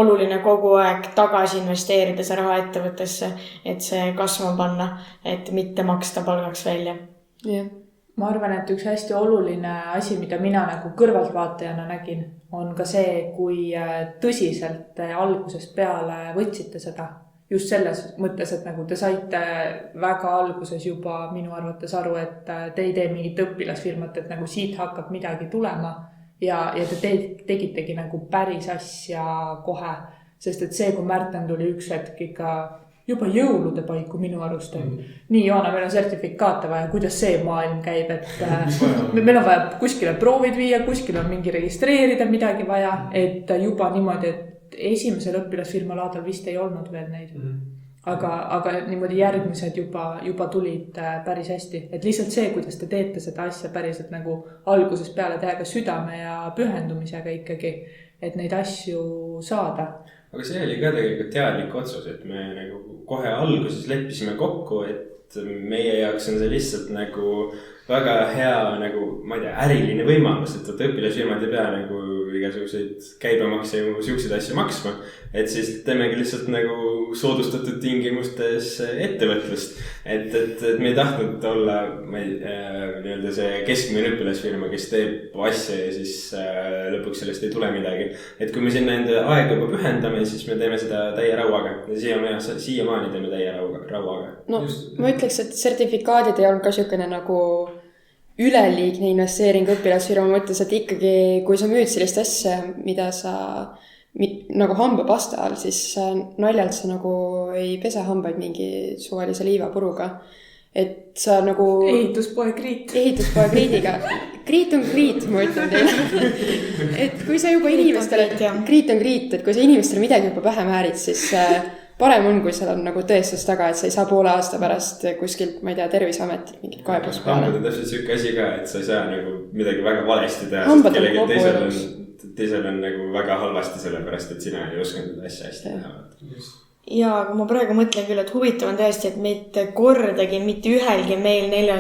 oluline kogu aeg tagasi investeerida see raha ettevõttesse, et see kasvama panna, et mitte maksta palgaks välja. Yeah. Ma arvan, et üks hästi oluline asi, mida mina nagu kõrvaltvaatajana nägin, on ka see, kui tõsiselt algusest peale võtsite seda. Just selles mõttes, et nagu te saite väga alguses juba minu arvates aru, et te ei tee mingit õpilasfirmat, et nagu siit hakkab midagi tulema ja te tegitegi nagu päris asja kohe. Sest et see, kui Märten tuli üks hetk ikka juba jõulude paiku minu arust. Nii, Joana, meil on sertifikaate vaja, kuidas see maailm käib, et meil on vaja kuskile proovid viia, kuskil on mingi registreerida midagi vaja, et juba niimoodi, et esimesel õpilasfirma laadal vist ei olnud veel neid. Aga niimoodi järgmised juba tulid päris hästi. Et lihtsalt see, kuidas te teete seda asja päriselt nagu algusest peale täiega südame ja pühendumisega ikkagi, et neid asju saada. Aga see oli ka tegelikult teadlik otsus, et me nagu kohe alguses leppisime kokku, et meie jaoks on see lihtsalt nagu väga hea nagu, ma ei tea, äriline võimalus, et õpilasfirmad ei pea nagu igasuguseid käibemakse ja siukseid asju maksma. Et siis teemegi lihtsalt nagu soodustatud tingimustes ettevõtlust. Et me ei tahtnud olla nii-öelda see keskmine õpilasfirma, kes teeb asja ja siis lõpuks sellest ei tule midagi. Et kui me sinna enda aega juba pühendame, siis me teeme seda täie rauaga. Ja siiamaani teeme täie rauaga. No, ma ütleks, et sertifikaadid ei olnud ka siukene nagu üleliigne investeering õpilasfirma mõttes, et ikkagi, kui sa müüd sellist asja, mida sa nagu hambapasta all, siis naljalt sa nagu ei pese hambaid mingi suvalise liivapuruga. Et sa nagu... Ehituspoe Kriit. Ehituspoe Kriitiga. Kriit on Kriit, ma ütlen teile. Et kui sa juba inimestele... Kriit on Kriit, et kui sa inimestele midagi juba pähe määrid, siis... Parem on, kui seal on nagu tõestus taga, et sa ei saa poole aasta pärast kuskilt, ma ei tea, Terviseametit mingit kaebus peale. Hambad on täpselt siuke asi ka, et sa ei saa nagu midagi väga valesti teha, sest kellegi teisel on nagu väga halvasti sellepärast, et sina ei osanud seda asja hästi teha. Ja, aga ma praegu mõtlen küll, et huvitav on tõesti, et mitte kordagi, mitte ühelgi meil 4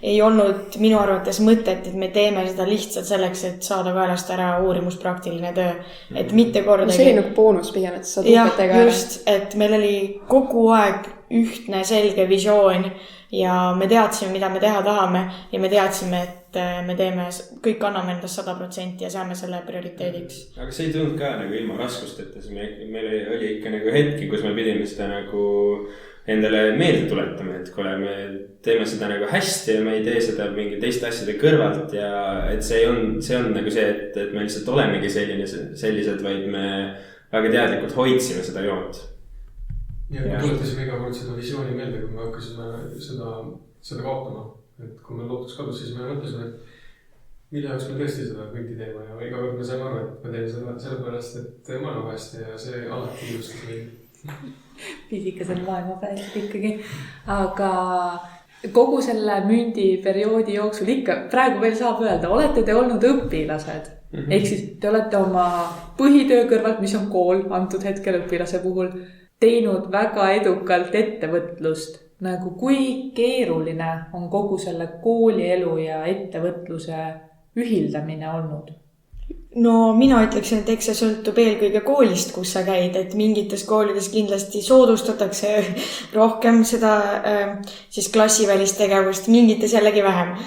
ei olnud minu arvates mõtet, et me teeme seda lihtsalt selleks, et saada kaelast ära uurimuspraktiline töö. Et mitte kordagi... See oli nagu boonus pigem, et sa tuupetega ära. Just, et meil oli kogu aeg ühtne selge visioon ja me teadsime, mida me teha tahame ja me teadsime, et me teeme, kõik anname endast 100% ja seame selle prioriteediks. Aga see ei tulnud ka nagu ilma raskusteta, meil oli ikka nagu hetki, kus me pidime seda nagu endale meelde tuletama, et kui me teeme seda nagu hästi ja me ei tee seda mingi teiste asjade kõrvalt ja et see on nagu see, et me lihtsalt olemegi sellised, vaid me väga teadlikult hoidsime seda joont. Ja tuletasime iga kord seda visiooni meelde, kui me hakkasime seda kaotama. Et kui me lootus kadus, siis me mõtlesime, et mille jaoks me tõesti seda kõndi teeme ja iga kord me saime aru, et me teeme seda sellepärast, et maailma päästa ja see alati ilustas meil. Fisikas on maailma pääst ikkagi, aga kogu selle mündiperioodi jooksul ikka praegu veel saab öelda, olete te olnud õpilased. Ehk siis te olete oma põhitöö kõrvalt, mis on kool antud hetkel õpilase puhul, teinud väga edukalt ettevõtlust. Nagu kui keeruline on kogu selle koolielu ja ettevõtluse ühildamine olnud? No mina ütleksin, et eks see sõltub eelkõige koolist, kus sa käid, et mingites koolides kindlasti soodustatakse rohkem seda siis klassivälist tegevust, mingites jällegi vähem.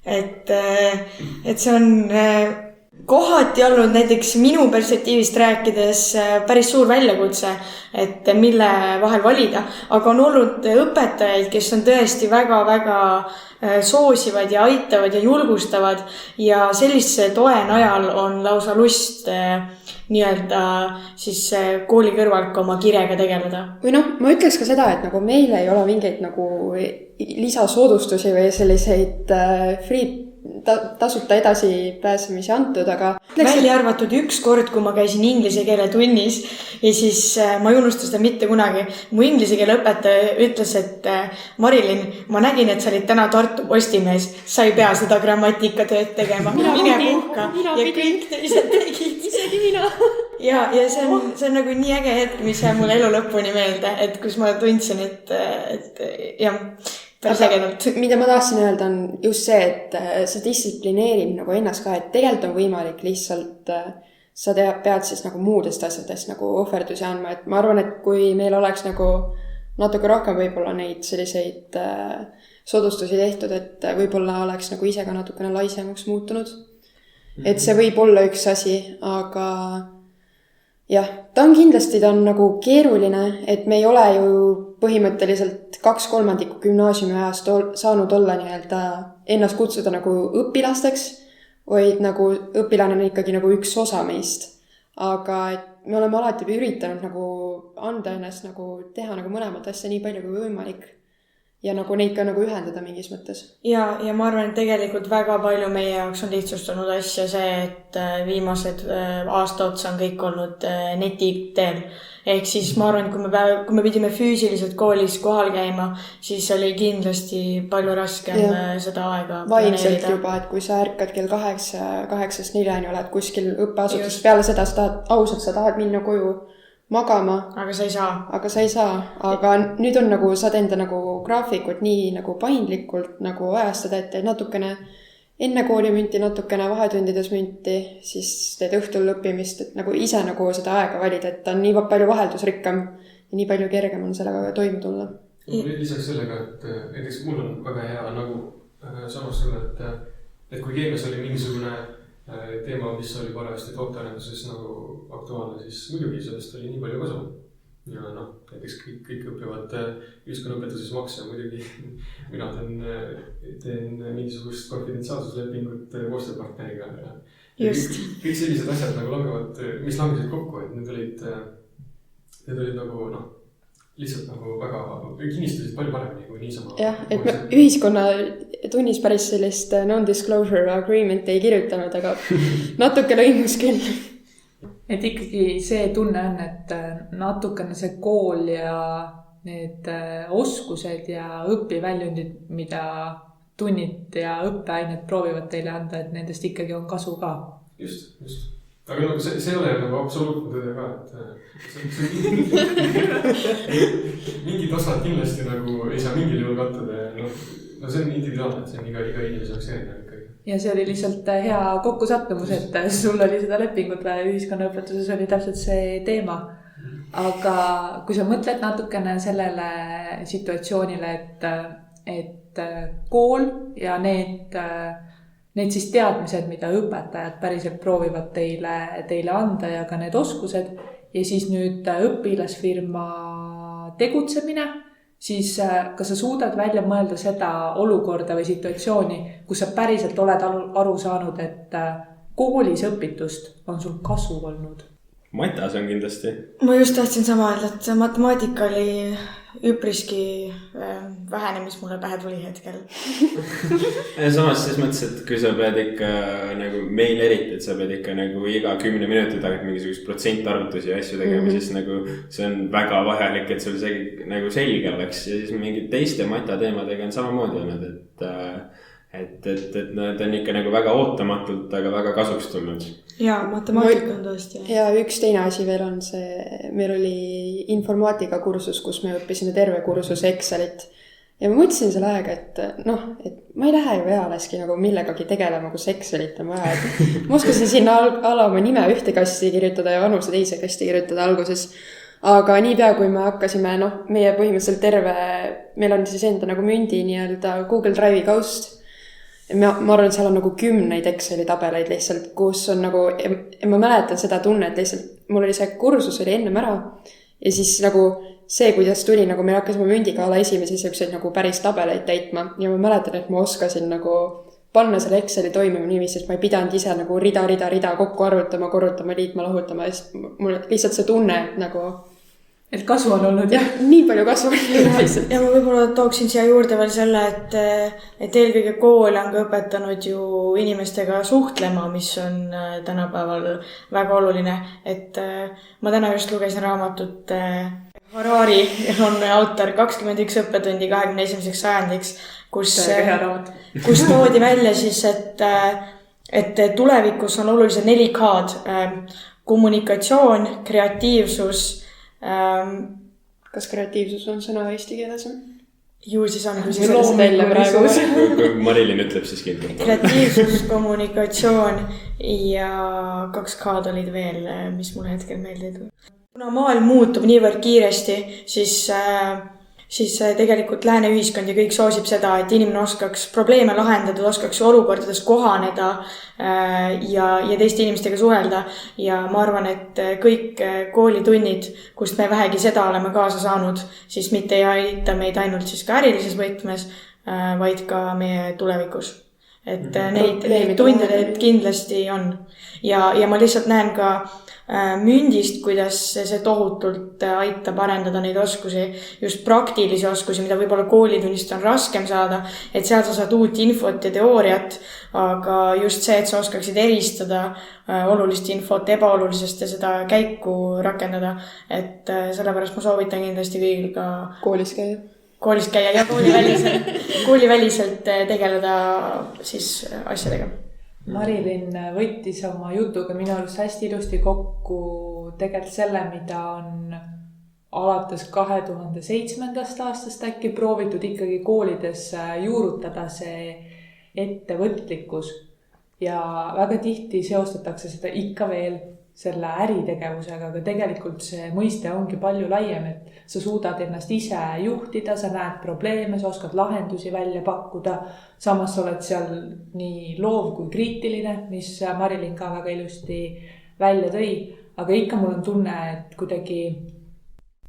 Et see on kohati olnud näiteks minu perspektiivist rääkides päris suur väljakutse, et mille vahel valida, aga on olnud õpetajaid, kes on tõesti väga-väga soosivad ja aitavad ja julgustavad ja sellise toe najal on lausa lust nii-öelda siis kooli kõrvalt ka oma kirega tegeleda. Või ma ütleks ka seda, et nagu meil ei ole mingeid nagu lisasoodustusi või selliseid tasuta edasi pääsemisi antud, aga... Välja arvatud üks kord, kui ma käisin inglise keele tunnis ja siis ma ei unusta seda mitte kunagi. Mu inglise keele õpetaja ütles, et Marilyn, ma nägin, et sa olid täna Tartu Postimees, sa ei pea seda grammatikatööd tegema. Mine puhka ja kõik teised tegid. Isegi mina. Ja see on nagu nii äge hetk, mis jääb mul elu lõpuni meelde, et kus ma tundsin, et jah, päris ägedalt. Mida ma tahtsin öelda on just see, et sa distsiplineerid nagu ennast ka, et tegelikult on võimalik lihtsalt, sa pead siis nagu muudest asjadest nagu ohverdusi andma, et ma arvan, et kui meil oleks nagu natuke rohkem võib-olla neid selliseid soodustusi tehtud, et võib-olla oleks nagu ise ka natukene laisemaks muutunud. Et see võib olla üks asi, aga jah, ta on nagu keeruline, et me ei ole ju põhimõtteliselt 2/3 gümnaasiumi ajast saanud olla nii-öelda ennast kutsuda nagu õpilasteks, vaid nagu õpilane on ikkagi nagu üks osa meist. Aga et me oleme alati üritanud nagu anda ennast nagu teha nagu mõlemat asja nii palju kui võimalik. Ja nagu neid ka nagu ühendada mingis mõttes. Ja ma arvan, et tegelikult väga palju meie jaoks on lihtsustanud asja see, et viimased aasta otsa on kõik olnud neti teel. Ehk siis ma arvan, et kui me pidime füüsiliselt koolis kohal käima, siis oli kindlasti palju raskem seda aega vaimselt juba, et kui sa ärkad kell 8-st 4 oled kuskil õppeasutus, peale seda sa tahad minna koju magama. Aga sa ei saa. Aga nüüd on nagu, saad enda nagu graafikut nii nagu paindlikult nagu ajastada, et natukene enne kooli münti, natukene vahetundides münti, siis teed õhtul õppimist, et nagu ise nagu seda aega valida, et ta on nii palju vaheldusrikkam ja nii palju kergem on sellega toime tulla. Lisaks sellega, et näiteks mul on väga hea nagu samas tunne, et kui keemias oli mingisugune teema, mis oli parajasti tootearenduses nagu aktuaalne, siis muidugi sellest oli nii palju kasu. Ja näiteks kõik õpivad ühiskonnaõpetuses makse, muidugi mina teen mingisugust konfidentsiaalsuslepingut koostööpartneriga. Kõik sellised asjad nagu langevad, mis langesid kokku, et need olid nagu lihtsalt nagu väga kinnistusid palju paremini kui niisama. Jah, et me ühiskonna tunnis päris sellist non-disclosure agreement ei kirjutanud, aga natuke lõimus küll. Et ikkagi see tunne on, et natukene see kool ja need oskused ja õpiväljundid, mida tunnid ja õppeained proovivad teile anda, et nendest ikkagi on kasu ka. Just. Aga nagu see ei ole nagu absoluutne tõde ka, et mingid osad kindlasti nagu ei saa mingil juhul kattuda. No see on individuaalne, et see on iga inimese jaoks erinev ikkagi. Ja see oli lihtsalt hea kokkusattumus, et sul oli seda lepingut vaja, ühiskonnaõpetuses oli täpselt see teema. Aga kui sa mõtled natukene sellele situatsioonile, et kool ja need siis teadmised, mida õpetajad päriselt proovivad teile anda ja ka need oskused ja siis nüüd õpilasfirma tegutsemine, siis kas sa suudad välja mõelda seda olukorda või situatsiooni, kus sa päriselt oled aru saanud, et koolis õpitust on sul kasu olnud? Matas on kindlasti. Ma just tahtsin sama öelda, et matemaatika oli üpriski vähene, mis mulle pähe tuli hetkel. Samas ses mõttes, et kui sa pead ikka nagu meil eriti, et sa pead ikka nagu iga 10 minuti tagant mingisugust protsentarvutusi ja asju tegema, siis nagu see on väga vajalik, et sul see nagu selge oleks ja siis mingid teiste matateemadega on samamoodi olnud, et nad on ikka nagu väga ootamatult, aga väga kasuks tulnud. Ja matemaatika on tõesti. Ja üks teine asi veel on see, meil oli informaatika kursus, kus me õppisime terve kursuse Excelit. Ja ma mõtlesin selle aega, et ma ei lähe ju ealeski nagu millegagi tegelema, kus Excelit on vaja. Ma oskasin sinna ala oma nime ühte kasti kirjutada ja vanuse teise kasti kirjutada alguses. Aga niipea, kui me hakkasime, meie põhimõtteliselt meil on siis enda nagu mündi nii-öelda Google Drive'i kaust. Ma arvan, et seal on nagu 10 Exceli tabeleid lihtsalt, kus on nagu, ma mäletan seda tunne, et lihtsalt mul oli see kursus oli ennem ära ja siis nagu see, kuidas tuli, nagu me hakkasime mündiga ala esimesi selliseid nagu päris tabeleid täitma ja ma mäletan, et ma oskasin nagu panna selle Exceli toimima niiviisi, et ma ei pidanud ise nagu rida kokku arvutama, korrutama, liitma, lahutama ja siis mul lihtsalt see tunne, et nagu et kasu on olnud, jah? Nii palju kasu on lihtsalt. Ja ma võib-olla tooksin siia juurde veel selle, et eelkõige kool on ka õpetanud ju inimestega suhtlema, mis on tänapäeval väga oluline. Et ma täna just lugesin raamatut Harari on autor 21 õppetundi 21. sajandiks, kus toodi välja siis, et tulevikus on olulised 4 K-d. Kommunikatsioon, kreatiivsus. Kas kreatiivsus on sõna eesti keeles? Ju siis on. Kui Marilyn ütleb, siis kindlasti. Kreatiivsus, kommunikatsioon ja 2 K-d olid veel, mis mulle hetkel meelde ei tule. Kuna maal muutub niivõrd kiiresti, siis tegelikult lääne ühiskond ja kõik soosib seda, et inimene oskaks probleeme lahendada, oskaks olukordades kohaneda ja teiste inimestega suhelda. Ja ma arvan, et kõik koolitunnid, kust me vähegi seda oleme kaasa saanud, siis mitte ei aita meid ainult siis ka ärilises võtmes, vaid ka meie tulevikus. et neid tunde kindlasti on. Ja ma lihtsalt näen ka mündist, kuidas see tohutult aitab arendada neid oskusi, just praktilisi oskusi, mida võib-olla koolitunnist on raskem saada, et seal sa saad uut infot ja teooriat, aga just see, et sa oskaksid eristada olulist infot ebaolulisest ja seda käiku rakendada, et sellepärast ma soovitan kindlasti kõigil ka koolis käia ja kooliväliselt tegeleda siis asjadega. Marilyn võttis oma jutuga minu arust hästi ilusti kokku tegelikult selle, mida on alates 2007. aastast äkki proovitud ikkagi koolides juurutada see ettevõtlikkus ja väga tihti seostatakse seda ikka veel selle äritegevusega, aga tegelikult see mõiste ongi palju laiem, et sa suudad ennast ise juhtida, sa näed probleeme, sa oskad lahendusi välja pakkuda, samas oled seal nii loov kui kriitiline, mis Marilyn ka väga ilusti välja tõi, aga ikka mul on tunne, et kuidagi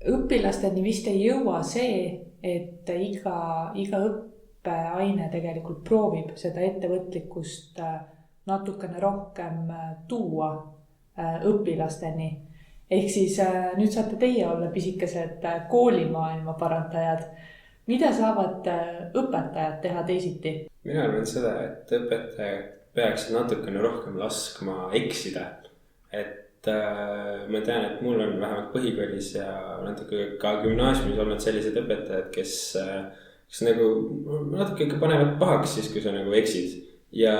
õpilasteni vist ei jõua see, et iga õppeaine tegelikult proovib seda ettevõtlikkust natukene rohkem tuua õpilasteni. Ehk siis nüüd saate teie olla pisikesed koolimaailma parandajad. Mida saavad õpetajad teha teisiti? Mina arvan seda, et õpetajad peaks natukene rohkem laskma eksida. Et ma tean, et mul on vähemalt põhikoolis ja natuke ka gümnaasiumis olnud sellised õpetajad, kes nagu natuke ikka panevad pahaks siis, kui sa nagu eksid. Ja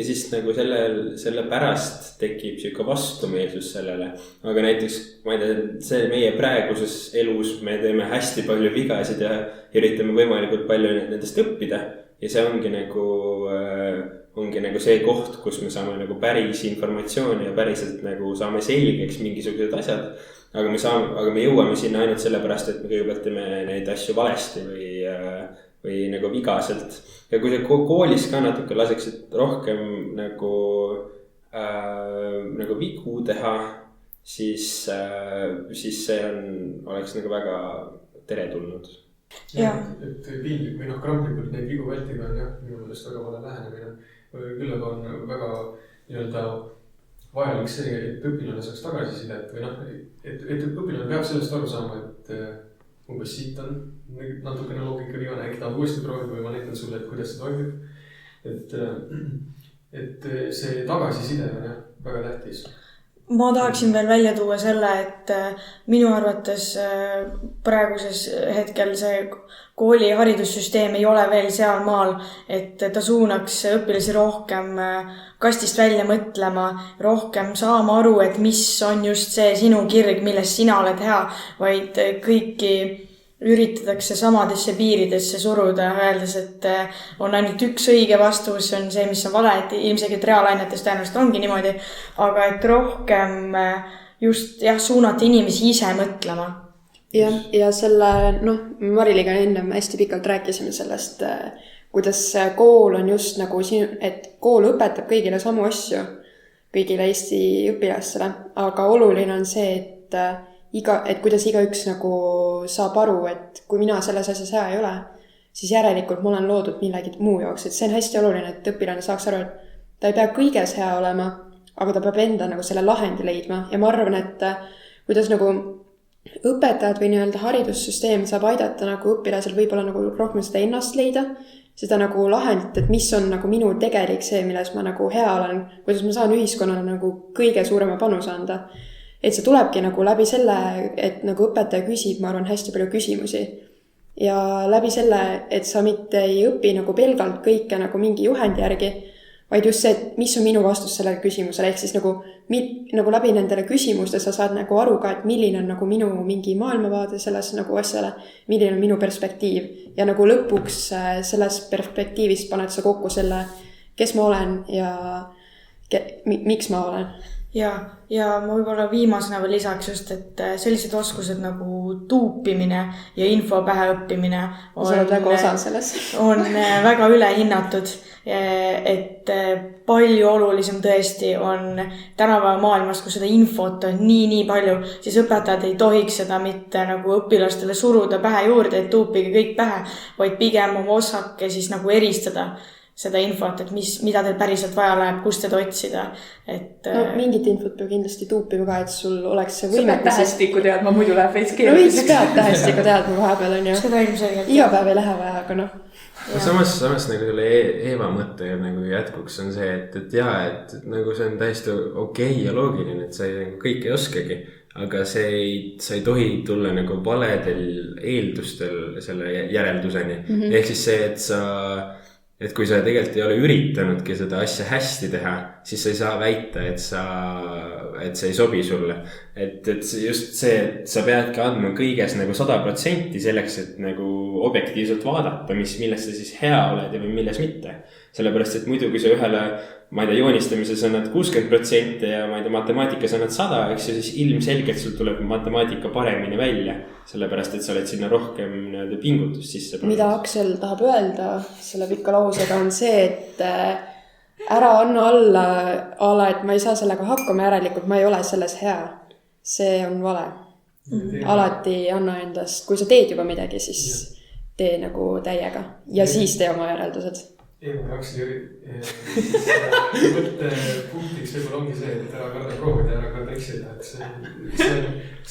siis nagu selle pärast tekib siuke vastumeelsus sellele. Aga näiteks, ma ei tea, see meie praeguses elus me teeme hästi palju vigasid ja üritame võimalikult palju nendest õppida. Ja see ongi nagu see koht, kus me saame nagu päris informatsiooni ja päriselt nagu saame selgeks mingisugused asjad. Aga me jõuame sinna ainult sellepärast, et me kõigepealt teeme neid asju valesti või nagu vigaselt. Ja kui sa koolis ka natuke laseksid rohkem nagu vigu teha, siis see oleks nagu väga teretulnud. Ja, et piinlik või kramplikult neid vigu vältida on minu meelest väga vale lähenemine. Küll aga on väga vajalik see, et õpilane saaks tagasisidet või et õpilane peab sellest aru saama, et umbes siit on natukene loogika vigane, äkki ta uuesti proovib või ma näitan sulle, et kuidas see toimib. Et see tagasiside on väga tähtis. Ma tahaksin veel välja tuua selle, et minu arvates praeguses hetkel see kooli haridussüsteem ei ole veel seal maal, et ta suunaks õpilasi rohkem kastist välja mõtlema, rohkem saama aru, et mis on just see sinu kirg, millest sina oled hea, vaid kõiki üritatakse samadesse piiridesse suruda, öeldes, et on ainult üks õige vastus, on see, mis on vale, et ilmselgelt reaalainetes tõenäoliselt ongi niimoodi, aga et rohkem just suunata inimesi ise mõtlema. Ja selle, Mariliga ennem hästi pikalt rääkisime sellest, kuidas kool on just nagu et kool õpetab kõigile samu asju, kõigile Eesti õpilastele, aga oluline on see, et kuidas igaüks nagu saab aru, et kui mina selles asjas hea ei ole, siis järelikult ma olen loodud millegi muu jaoks, et see on hästi oluline, et õpilane saaks aru, et ta ei pea kõiges hea olema, aga ta peab enda nagu selle lahendi leidma ja ma arvan, et kuidas nagu õpetajad või haridussüsteem saab aidata nagu õpilasel võib-olla nagu rohkem seda ennast leida, seda nagu lahendit, et mis on nagu minu tegelik see, milles ma nagu hea olen, kuidas ma saan ühiskonnale nagu kõige suurema panuse anda. Et see tulebki nagu läbi selle, et nagu õpetaja küsib, ma arvan, hästi palju küsimusi. Ja läbi selle, et sa mitte ei õpi nagu pelgalt kõike nagu mingi juhendi järgi, vaid just see, et mis on minu vastus sellele küsimusele, ehk siis nagu läbi nendele küsimuste sa saad nagu aru ka, et milline on nagu minu mingi maailmavaade selles nagu asjale, milline on minu perspektiiv ja nagu lõpuks selles perspektiivist paned sa kokku selle, kes ma olen ja miks ma olen. Ja ma võib-olla viimasena veel lisaks just, et sellised oskused nagu tuupimine ja info pähe õppimine on väga ülehinnatud, et palju olulisem tõesti on tänapäeva maailmas, kus seda infot on nii palju, siis õpetajad ei tohiks seda mitte nagu õpilastele suruda pähe juurde, et tuupige kõik pähe, vaid pigem oma osake siis nagu eristada. seda infot, et mida teil päriselt vaja läheb, kust teda otsida. No mingit infot peab kindlasti tuupima ka, et sul oleks see sa pead võimekus. tähestikku teadma, muidu läheb veits No keeruliseks. võiks pead tähestikku teadma vahepeal on ju. seda ilmselgelt. Iga päev ei lähe vaja, aga noh. samas nagu selle Eeva mõtte nagu jätkuks on see, et jaa, et nagu see on täiesti okei ja loogiline, et sa nagu kõik ei oskagi. Aga sa ei tohi tulla nagu valedel eeldustel selle järelduseni. Ehk siis see, et kui sa tegelikult ei ole üritanudki seda asja hästi teha, siis sa ei saa väita, et see ei sobi sulle. Et just see, et sa peadki andma kõiges nagu 100% selleks, et nagu objektiivselt vaadata, milles sa siis hea oled ja või milles mitte. Sellepärast, et muidu kui sa ühele, ma ei tea, joonistamises annad 60% ja ma ei tea, matemaatikas annad 100, eks ju, siis ilmselgelt sul tuleb matemaatika paremini välja. Sellepärast, et sa oled sinna rohkem pingutust sisse. Mida Aksel tahab öelda selle pikka lausega on see, et ära anna alla, et ma ei saa sellega hakkama, järelikult ma ei ole selles hea. See on vale. Alati anna endast, kui sa teed juba midagi, siis tee nagu täiega ja siis tee oma järeldused. Eeva Akseli mõtte punktiks võib-olla ongi see, et ära karda proovida, ära karda eksida, et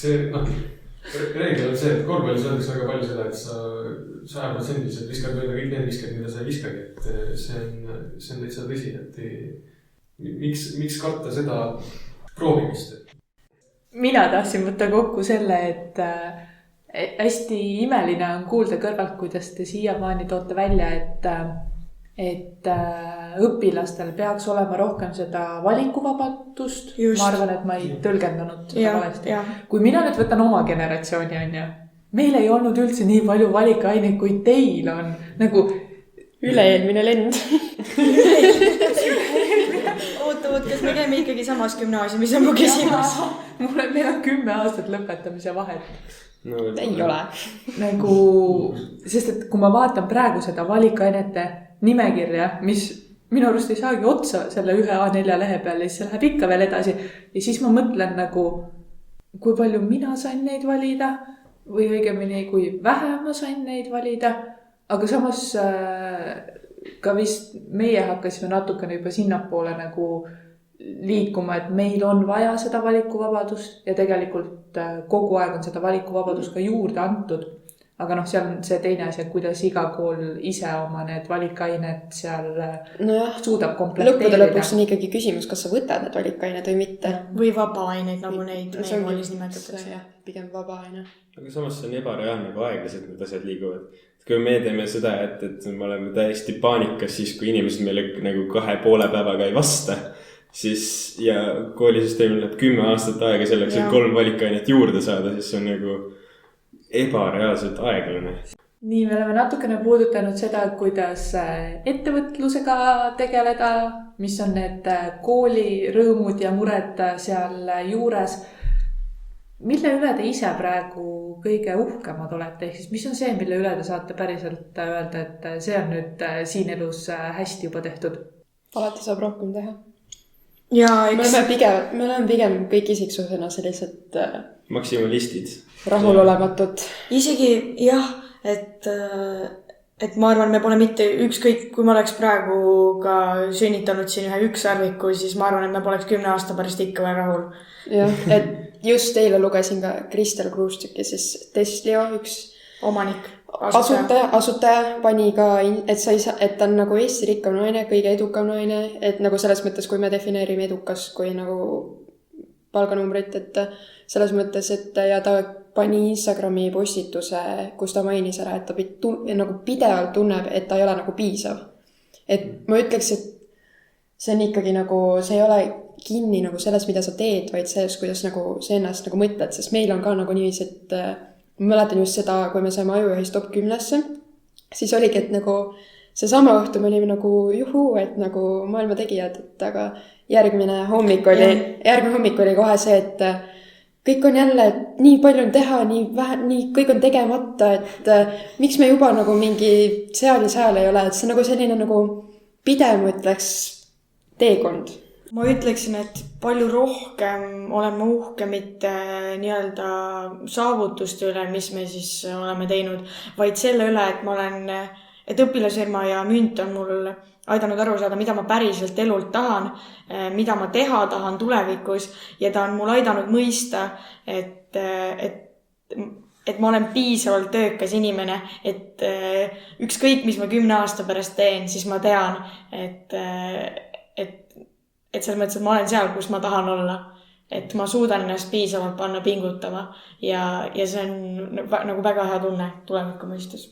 see reegel on see, et korvpallis öeldakse väga palju seda, et sa 100% viskad mööda kõik need viskad, mida sa ei viskagi, et see on täitsa tõsi, et miks karta seda proovimist? Mina tahtsin võtta kokku selle, et hästi imeline on kuulda kõrvalt, kuidas te siiamaani toote välja, et õpilastel peaks olema rohkem seda valikuvabadust. Ma arvan, et ma ei tõlgendanud seda valesti. Kui mina nüüd võtan oma generatsiooni, on ju, meil ei olnud üldse nii palju valikaineid, kui teil on. Nagu üle-eelmine lend. Oot, kas me käime ikkagi samas gümnaasiumis on mu küsimus? Meil on 10 aastat lõpetamise vahet. No, ei ole. Nagu, sest et kui ma vaatan praegu seda valikainete nimekirja, mis minu arust ei saagi otsa selle ühe A4 lehe peal ja siis see läheb ikka veel edasi. Ja siis ma mõtlen nagu, kui palju mina sain neid valida või õigemini, kui vähe ma sain neid valida. Aga samas ka vist meie hakkasime natukene juba sinnapoole nagu liikuma, et meil on vaja seda valikuvabadust ja tegelikult kogu aeg on seda valikuvabadust ka juurde antud. Aga see on see teine asi, kuidas iga kool ise oma need valikained seal suudab komplekteerida. Lõppude lõpuks on ikkagi küsimus, kas sa võtad need valikained või mitte. Või vaba-aineid, nagu neid meie koolis nimetatakse. Pigem vaba-aine. Aga samas see on ebareaalne, kui aeglaselt need asjad liiguvad. Kui me teeme seda, et me oleme täiesti paanikas siis, kui inimesed meile nagu 2,5 päevaga ei vasta, siis ja koolisüsteemil läheb 10 aastat aega selleks, et 3 valikainet juurde saada, siis see on nagu ebareaalselt aeglane. Nii, me oleme natukene puudutanud seda, kuidas ettevõtlusega tegeleda, mis on need kooli rõõmud ja mured seal juures. Mille üle te ise praegu kõige uhkemad olete? Ehk siis, mis on see, mille üle te saate päriselt öelda, et see on nüüd siin elus hästi juba tehtud? Alati saab rohkem teha. Ja, me oleme pigem kõik isiksusena sellised maksimalistid. Rahulolematud. Isegi jah, et ma arvan, me pole mitte ükskõik, kui ma oleks praegu ka sünnitanud siin ühe ükssarviku, siis ma arvan, et me poleks 10 aasta pärast ikka veel rahul. Jah, et just eile lugesin ka Kristel Kruustüki, siis Testlio üks omanik, asutaja pani ka, et ta on nagu Eesti rikkam naine, kõige edukam naine, et nagu selles mõttes, kui me defineerime edukas kui nagu palganumbrit, et selles mõttes, et ja ta pani Instagrami postituse, kus ta mainis ära, et ta nagu pidevalt tunneb, et ta ei ole nagu piisav. Et ma ütleks, et see on ikkagi nagu, see ei ole kinni nagu selles, mida sa teed, vaid selles, kuidas nagu sa ennast nagu mõtled, sest meil on ka nagu niiviisi, et ma mäletan just seda, kui me saime Ajujuhis top 10-sse, siis oligi, et nagu see sama õhtu me olime nagu juhuu, et nagu maailma tegijad, et aga järgmine hommik oli kohe see, et kõik on jälle, nii palju on teha, nii kõik on tegemata, et miks me juba nagu mingi seal ei ole, et see on nagu selline nagu pidev, ma ütleks, teekond. Ma ütleksin, et palju rohkem oleme uhke mitte nii-öelda saavutuste üle, mis me siis oleme teinud, vaid selle üle, et ma olen et õpilasfirma ja Münt on mul aidanud aru saada, mida ma päriselt elult tahan, mida ma teha tahan tulevikus ja ta on mul aidanud mõista, et ma olen piisavalt töökas inimene, et ükskõik, mis ma 10 aasta pärast teen, siis ma tean, et selles mõttes, et ma olen seal, kus ma tahan olla. Et ma suudan ennast piisavalt panna pingutama ja see on nagu väga hea tunne tuleviku mõistes.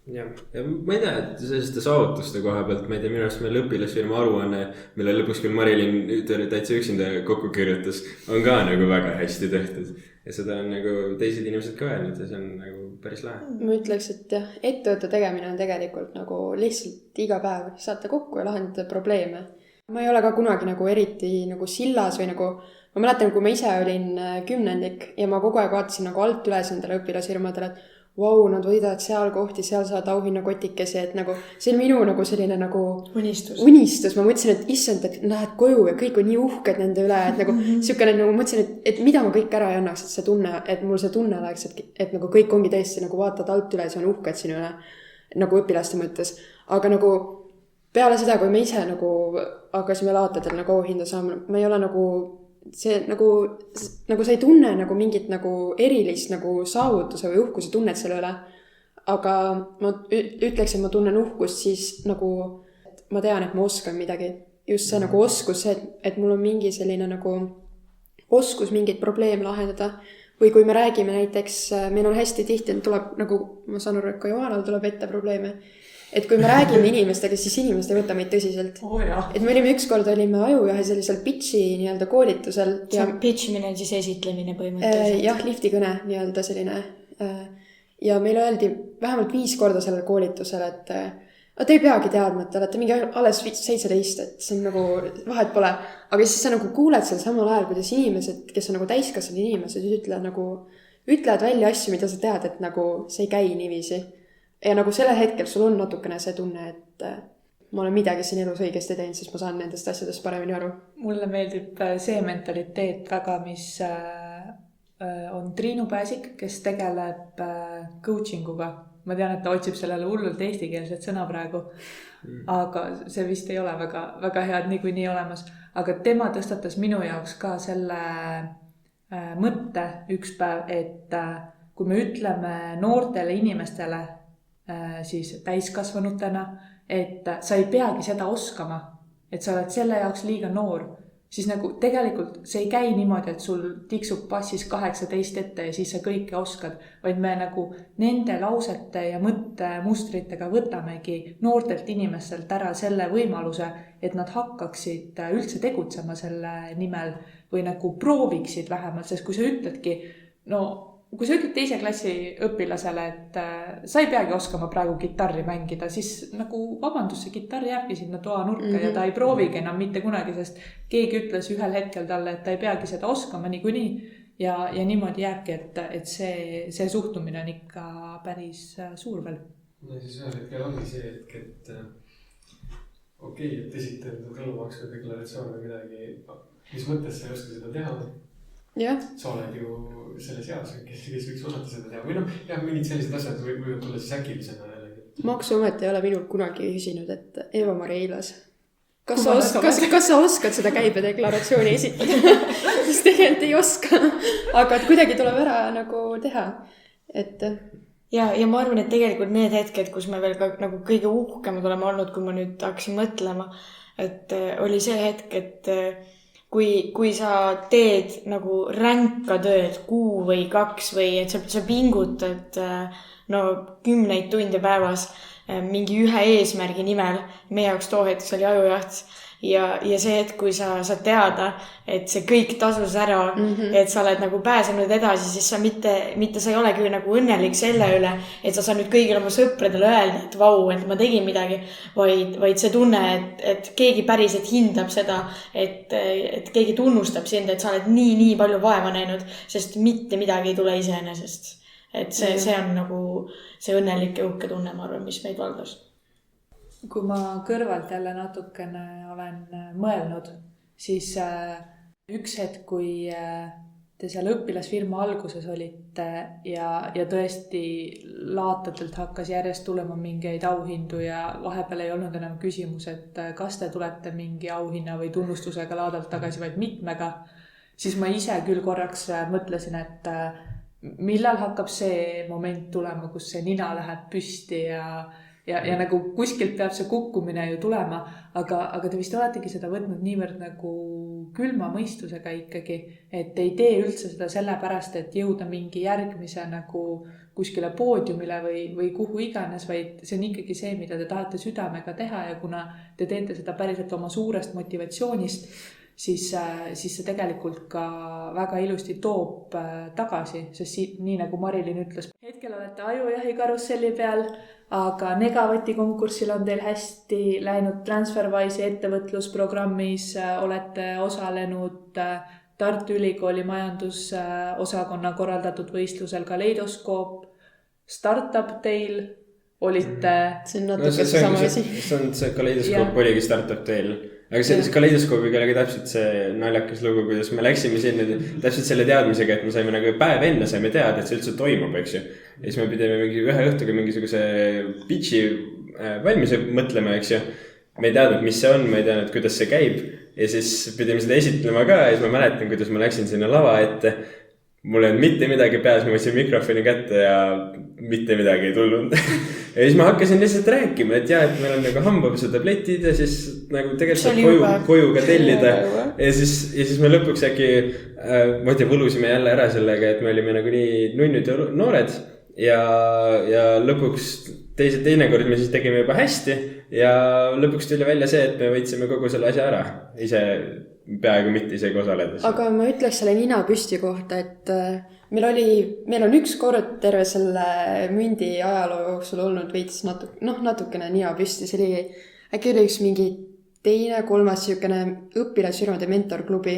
Ja ma ei tea, et selliste saavutuste koha pealt, ma ei tea, minu arust meil õpilasfirma aruanne, mille lõpuks küll Marilyn täitsa üksinda kokku kirjutas, on ka nagu väga hästi tehtud. Ja seda on nagu teised inimesed ka öelnud ja see on nagu päris lahe. Ma ütleks, et jah, ettevõtte tegemine on tegelikult nagu lihtsalt iga päev saate kokku ja lahendada probleeme. Ma ei ole ka kunagi nagu eriti nagu sillas või nagu, ma mäletan, kui ma ise olin 10. ja ma kogu aeg vaatasin nagu alt üles endale õpilasfirmadele, et vau, nad võidavad seal kohti, seal saad auhinna kotikesi, et nagu see on minu nagu selline nagu unistus. Ma mõtlesin, et issand, et lähed koju ja kõik on nii uhked nende üle, et nagu siukene nagu mõtlesin, et mida ma kõik ära ei annaks, et see tunne, et mul see tunne oleks, et nagu kõik ongi tõesti nagu vaatad alt üles ja on uhked sinu üle nagu õpilaste mõttes. Aga nagu peale seda, kui me ise nagu hakkasime laatadel nagu auhinda saama, ma ei ole nagu see nagu sa ei tunne nagu mingit nagu erilist nagu saavutuse või uhkuse tunnet selle üle. Aga ma ütleks, et ma tunnen uhkust siis nagu, et ma tean, et ma oskan midagi. Just see nagu oskus, et mul on mingi selline nagu oskus mingit probleem lahendada. Või kui me räägime näiteks, meil on hästi tihti, tuleb nagu, ma saan aru, et ka Johanal tuleb ette probleeme. Et kui me räägime inimestega, siis inimesed ei võta meid tõsiselt. Et me olime ükskord ajujahi sellisel pitchi nii-öelda koolitusel. Pitchimine on siis esitlemine põhimõtteliselt. Jah, liftikõne nii-öelda selline. Ja meil öeldi vähemalt 5 korda sellel koolitusel, et te ei peagi teadma, et olete mingi alles 17, et see on nagu vahet pole. Aga siis sa nagu kuuled seal samal ajal, kuidas inimesed, kes on nagu täiskasvanud inimesed, ütlevad välja asju, mida sa tead, et nagu see ei käi niiviisi. Ja nagu sellel hetkel sul on natukene see tunne, et ma olen midagi siin elus õigesti teinud, siis ma saan nendest asjadest paremini aru. Mulle meeldib see mentaliteet väga, mis on Triinu Pääsik, kes tegeleb coachinguga. Ma tean, et ta otsib sellele hullult eestikeelset sõna praegu, aga see vist ei ole väga, väga head niikuinii olemas. Aga tema tõstatas minu jaoks ka selle mõtte üks päev, et kui me ütleme noortele inimestele, siis täiskasvanutena, et sa ei peagi seda oskama, et sa oled selle jaoks liiga noor, siis nagu tegelikult see ei käi niimoodi, et sul tiksub passis 18 ette ja siis sa kõike oskad, vaid me nagu nende lausete ja mõttemustritega võtamegi noortelt inimestelt ära selle võimaluse, et nad hakkaksid üldse tegutsema selle nimel või nagu prooviksid vähemalt, sest kui sa ütledki, kui sa ütled 2. klassi õpilasele, et sa ei peagi oskama praegu kitarri mängida, siis nagu vabandus, see kitarr jääbki sinna toa nurka ja ta ei proovigi enam mitte kunagi, sest keegi ütles ühel hetkel talle, et ta ei peagi seda oskama niikuinii ja niimoodi jääbki, et see suhtumine on ikka päris suur veel. Ja siis ühel hetkel ongi see hetk, et okei, et esitada tulumaksu deklaratsioon või midagi, mis mõttes sa ei oska seda teha? Ja. Sa oled ju selles eas, kes võiks osata seda teha. Või mingid sellised asjad võivad tulla siis äkilisena jällegi. Maksuamet ei ole minult kunagi küsinud, et Eva-Mari Eilas, kas sa oskad seda käibedeklaratsiooni esitada? Siis tegelikult ei oska, aga kuidagi tuleb ära nagu teha. Ja ma arvan, et tegelikult need hetked, kus me veel ka nagu kõige uhkemad oleme olnud, kui ma nüüd hakkasin mõtlema, et oli see hetk, et kui sa teed nagu ränka tööd 1 või 2 või et sa pingutad 10 tunde päevas mingi ühe eesmärgi nimel, meie jaoks too hetk see oli ajujaht ja see hetk, kui sa saad teada, et see kõik tasus ära, et sa oled nagu pääsenud edasi, siis sa mitte sa ei olegi nagu õnnelik selle üle, et sa saad nüüd kõigile oma sõpradele öelda, et vau, et ma tegin midagi, vaid see tunne, et keegi päriselt hindab seda, et keegi tunnustab sind, et sa oled nii palju vaeva näinud, sest mitte midagi ei tule iseenesest. Et see on nagu see õnnelik ja uhke tunne, ma arvan, mis meid valdas. Kui ma kõrvalt jälle natukene olen mõelnud, siis üks hetk, kui te seal õpilasfirma alguses olite ja tõesti laatatelt hakkas järjest tulema mingeid auhindu ja vahepeal ei olnud enam küsimus, et kas te tulete mingi auhinna või tunnustusega laadalt tagasi, vaid mitmega, siis ma ise küll korraks mõtlesin, et millal hakkab see moment tulema, kus see nina läheb püsti ja nagu kuskilt peab see kukkumine ju tulema, aga te vist oletegi seda võtnud niivõrd nagu külma mõistusega ikkagi, et ei tee üldse seda sellepärast, et jõuda mingi järgmise nagu kuskile poodiumile või kuhu iganes, vaid see on ikkagi see, mida te tahate südamega teha ja kuna te teete seda päriselt oma suurest motivatsioonist, siis see tegelikult ka väga ilusti toob tagasi, sest nii nagu Marilyn ütles, hetkel olete ajujahi karusselli peal, aga Negavati konkursil on teil hästi läinud, Transferwise'i ettevõtlusprogrammis olete osalenud, Tartu Ülikooli majandusosakonna korraldatud võistlusel Kaleidoskoop, Startup teil olite... See on natuke sama asi. See Kaleidoskoop oligi Startup teil. Aga see Kaleidoskoobiga oli täpselt see naljakas lugu, kuidas me läksime sinna täpselt selle teadmisega, et me saime nagu päev enne saime teada, et see üldse toimub, eks ju. Ja siis me pidime ühe õhtuga mingisuguse pitchi valmis mõtlema, eks ju. Me ei teadnud, mis see on, me ei teadnud, kuidas see käib. Ja siis pidime seda esitlema ka ja siis ma mäletan, kuidas ma läksin sinna lava ette. Mul ei olnud mitte midagi peas, ma võtsin mikrofoni kätte ja mitte midagi ei tulnud. Ja siis ma hakkasin lihtsalt rääkima, et jah, et meil on nagu hambapisutabletid ja siis nagu tegelikult koju ka tellida. Ja siis me lõpuks äkki, ma ei tea, võlusime jälle ära sellega, et me olime nagu nii nunnud ja noored. Ja lõpuks teine kord me siis tegime juba hästi ja lõpuks tuli välja see, et me võitsime kogu selle asja ära. Ise peaaegu mitte isegi osaledes. Aga ma ütleks selle nina püsti kohta, et meil on üks kord terve selle mündi ajaloo jooksul olnud veits natukene nina püsti. See oli äkki oli üks mingi teine, kolmas siukene õpilasfirmade mentorklubi.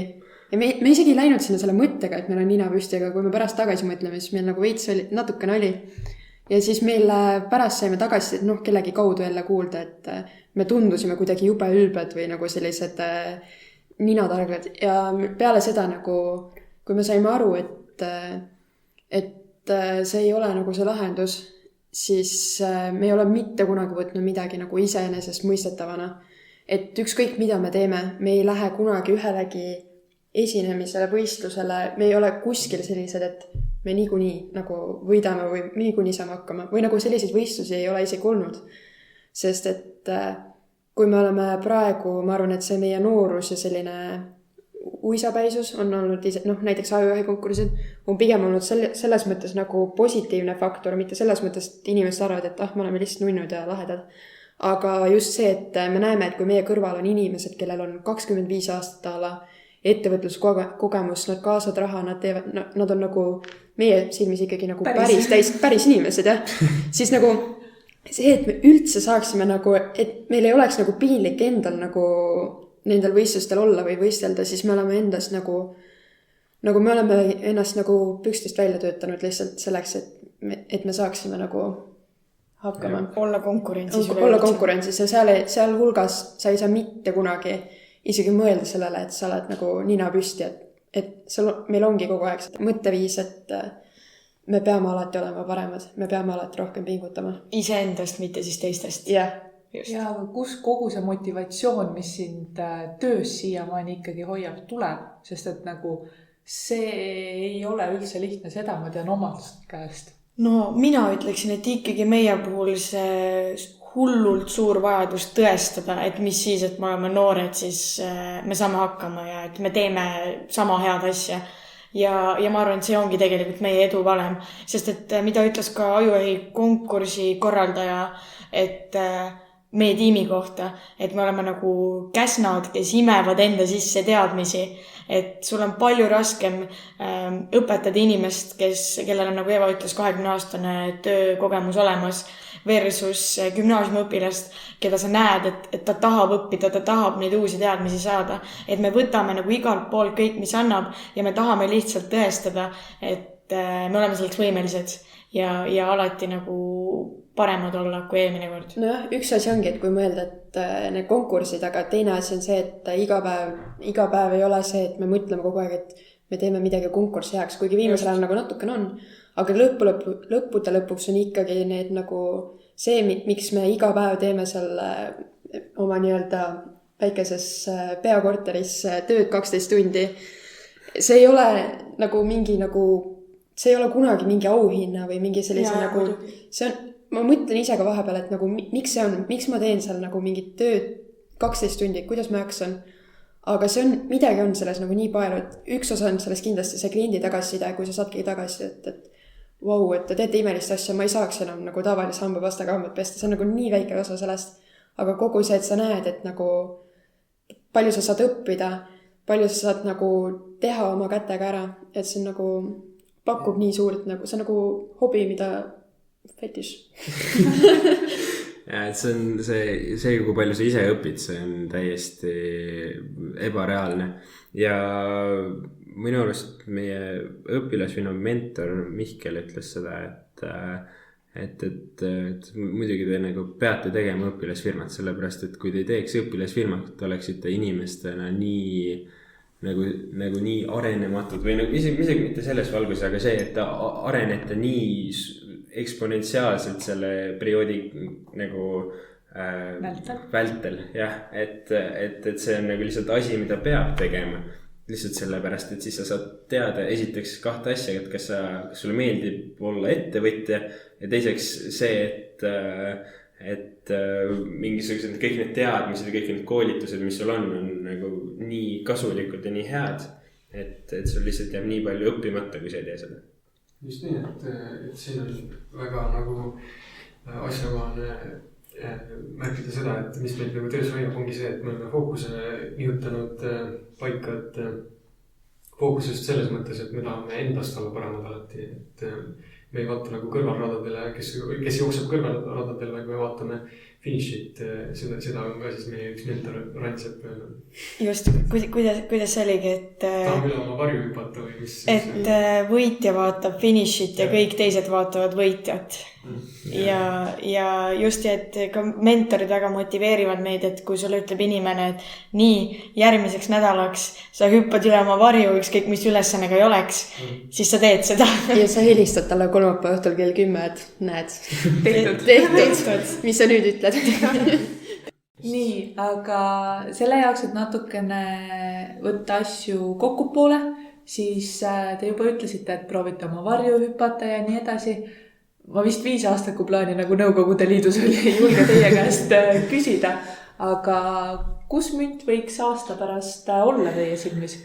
Ja me isegi ei läinud sinna selle mõttega, et meil on nina püsti, aga kui me pärast tagasi mõtleme, siis meil nagu veits oli, natukene oli. Ja siis meil pärast saime tagasi, et kellegi kaudu jälle kuulda, et me tundusime kuidagi jube ülbed või nagu sellised ninatargled ja peale seda nagu, kui me saime aru, et see ei ole nagu see lahendus, siis me ei ole mitte kunagi võtnud midagi nagu iseenesest mõistetavana. Et ükskõik mida me teeme, me ei lähe kunagi ühelegi esinemisele, võistlusele, me ei ole kuskil sellised, et me niikuinii nagu võidame või niikuinii saame hakkama. Või nagu selliseid võistlusi ei ole isegi olnud. Sest et kui me oleme praegu, ma arvan, et see meie noorus ja selline uisapäisus on olnud näiteks ajujahi konkursid, on pigem olnud selles mõttes nagu positiivne faktor, mitte selles mõttes, et inimesed arvavad, et me oleme lihtsalt nunnud ja lahedad. Aga just see, et me näeme, et kui meie kõrval on inimesed, kellel on 25 aastat ala ettevõtluskogemus, nad kaasavad raha, nad on nagu meie silmis ikkagi nagu päris inimesed, jah. Siis nagu see, et me üldse saaksime nagu, et meil ei oleks nagu piinlik endal nagu nendel võistlustel olla või võistelda, siis me oleme endas nagu me oleme ennast nagu pükstist välja töötanud lihtsalt selleks, et me saaksime nagu hakkama. Olla konkurentsis. Olla konkurentsis ja seal hulgas sa ei saa mitte kunagi isegi mõelda sellele, et sa oled nagu nina püsti, et meil ongi kogu aeg mõtteviis, et me peame alati olema paremad, me peame alati rohkem pingutama. Iseendast, mitte siis teistest. Jah. Ja kus kogu see motivatsioon, mis sind töös siiamaani ikkagi hoiab, tuleb, sest et nagu see ei ole üldse lihtne, seda ma tean omast käest. No mina ütleksin, et ikkagi meie puhul see hullult suur vajadus tõestada, et mis siis, et me oleme noored, siis me saame hakkama ja et me teeme sama head asja. Ja ma arvan, et see ongi tegelikult meie edu valem, sest et mida ütles ka ajujahi konkursi korraldaja, et meie tiimi kohta, et me oleme nagu käsnad, kes imevad enda sisse teadmisi, et sul on palju raskem õpetada inimest, kellel on, nagu Eva ütles, 20-aastane töökogemus olemas, versus gümnaasiumiõpilast, keda sa näed, et ta tahab õppida, ta tahab neid uusi teadmisi saada. Et me võtame nagu igalt poolt kõik, mis annab ja me tahame lihtsalt tõestada, et me oleme selleks võimelised ja alati nagu paremad olla kui eelmine kord. Nojah, üks asi ongi, et kui mõelda, et need konkursid, aga teine asi on see, et iga päev ei ole see, et me mõtleme kogu aeg, et me teeme midagi konkursi heaks, kuigi viimasel ajal nagu natukene on. Aga lõppude lõpuks on ikkagi need nagu see, miks me iga päev teeme selle oma nii-öelda väikeses peakorteris tööd 12 tundi. See ei ole nagu mingi see ei ole kunagi mingi auhinna või mingi sellise see on, ma mõtlen ise ka vahepeal, et nagu miks ma teen seal nagu mingit tööd 12 tundi, kuidas ma jaksan. Aga see on, midagi on selles nagu nii palju, et üks osa on selles kindlasti see kliendi tagasiside, kui sa saadki tagasiside, et vau, et te teete imelist asja, ma ei saaks enam nagu tavalise hambapastaga hambad pesta, see on nagu nii väike osa sellest. Aga kogu see, et sa näed, et nagu palju sa saad õppida, palju sa saad nagu teha oma kätega ära, et see on nagu pakub nii suurt, nagu see on nagu hobi, mida fetiš. Ja, et see on see, kui palju sa ise õpid, see on täiesti ebareaalne. Ja minu arust meie õpilasvinu mentor Mihkel ütles seda, et muidugi te nagu peate tegema õpilasfirmat, sellepärast, et kui te ei teeks õpilasfirmat, oleksite inimestena nii nagu nii arenematud või nagu isegi mitte selles valguses, aga see, et ta arenete nii eksponentsiaalselt selle perioodi nagu vältel, jah, et see on nagu lihtsalt asi, mida peab tegema lihtsalt sellepärast, et siis sa saad teada esiteks kahte asja, et kas sulle meeldib olla ettevõtja ja teiseks see, et mingisugused kõik need teadmised ja kõik need koolitused, mis sul on nagu nii kasulikud ja nii head, et sul lihtsalt jääb nii palju õppimata, kui sa ei tee seda. Just nii, et siin on väga nagu asjakohane märkida seda, et mis meid nagu töös hoiab, ongi see, et me oleme fookuse nihutanud paika, et fookus just selles mõttes, et me tahame endast olla paremad alati, et me ei vaata nagu kõrvalradadele, kes jookseb kõrvalradadele, vaid me vaatame finišit, seda on ka siis meie üks mentor Rantsepp öelnud. Just, kuidas see oligi, et tahame üle oma varju hüpata või mis? Et võitja vaatab finišit ja kõik teised vaatavad võitjat. Ja just, et ka mentorid väga motiveerivad meid, et kui sulle ütleb inimene, et nii järgmiseks nädalaks sa hüppad üle oma varju, ükskõik mis ülesannega ei oleks, siis sa teed seda. Ja sa helistad talle kolmapäeva õhtul kell 10, et näed, tehtud. Mis sa nüüd ütled? Nii, aga selle jaoks, et natukene võtta asju kokkupoole, siis te juba ütlesite, et proovite oma varju hüpata ja nii edasi. Ma vist 5 aastaku plaani nagu Nõukogude Liidus oli julge teie käest küsida, aga kus münt võiks aasta pärast olla teie silmis?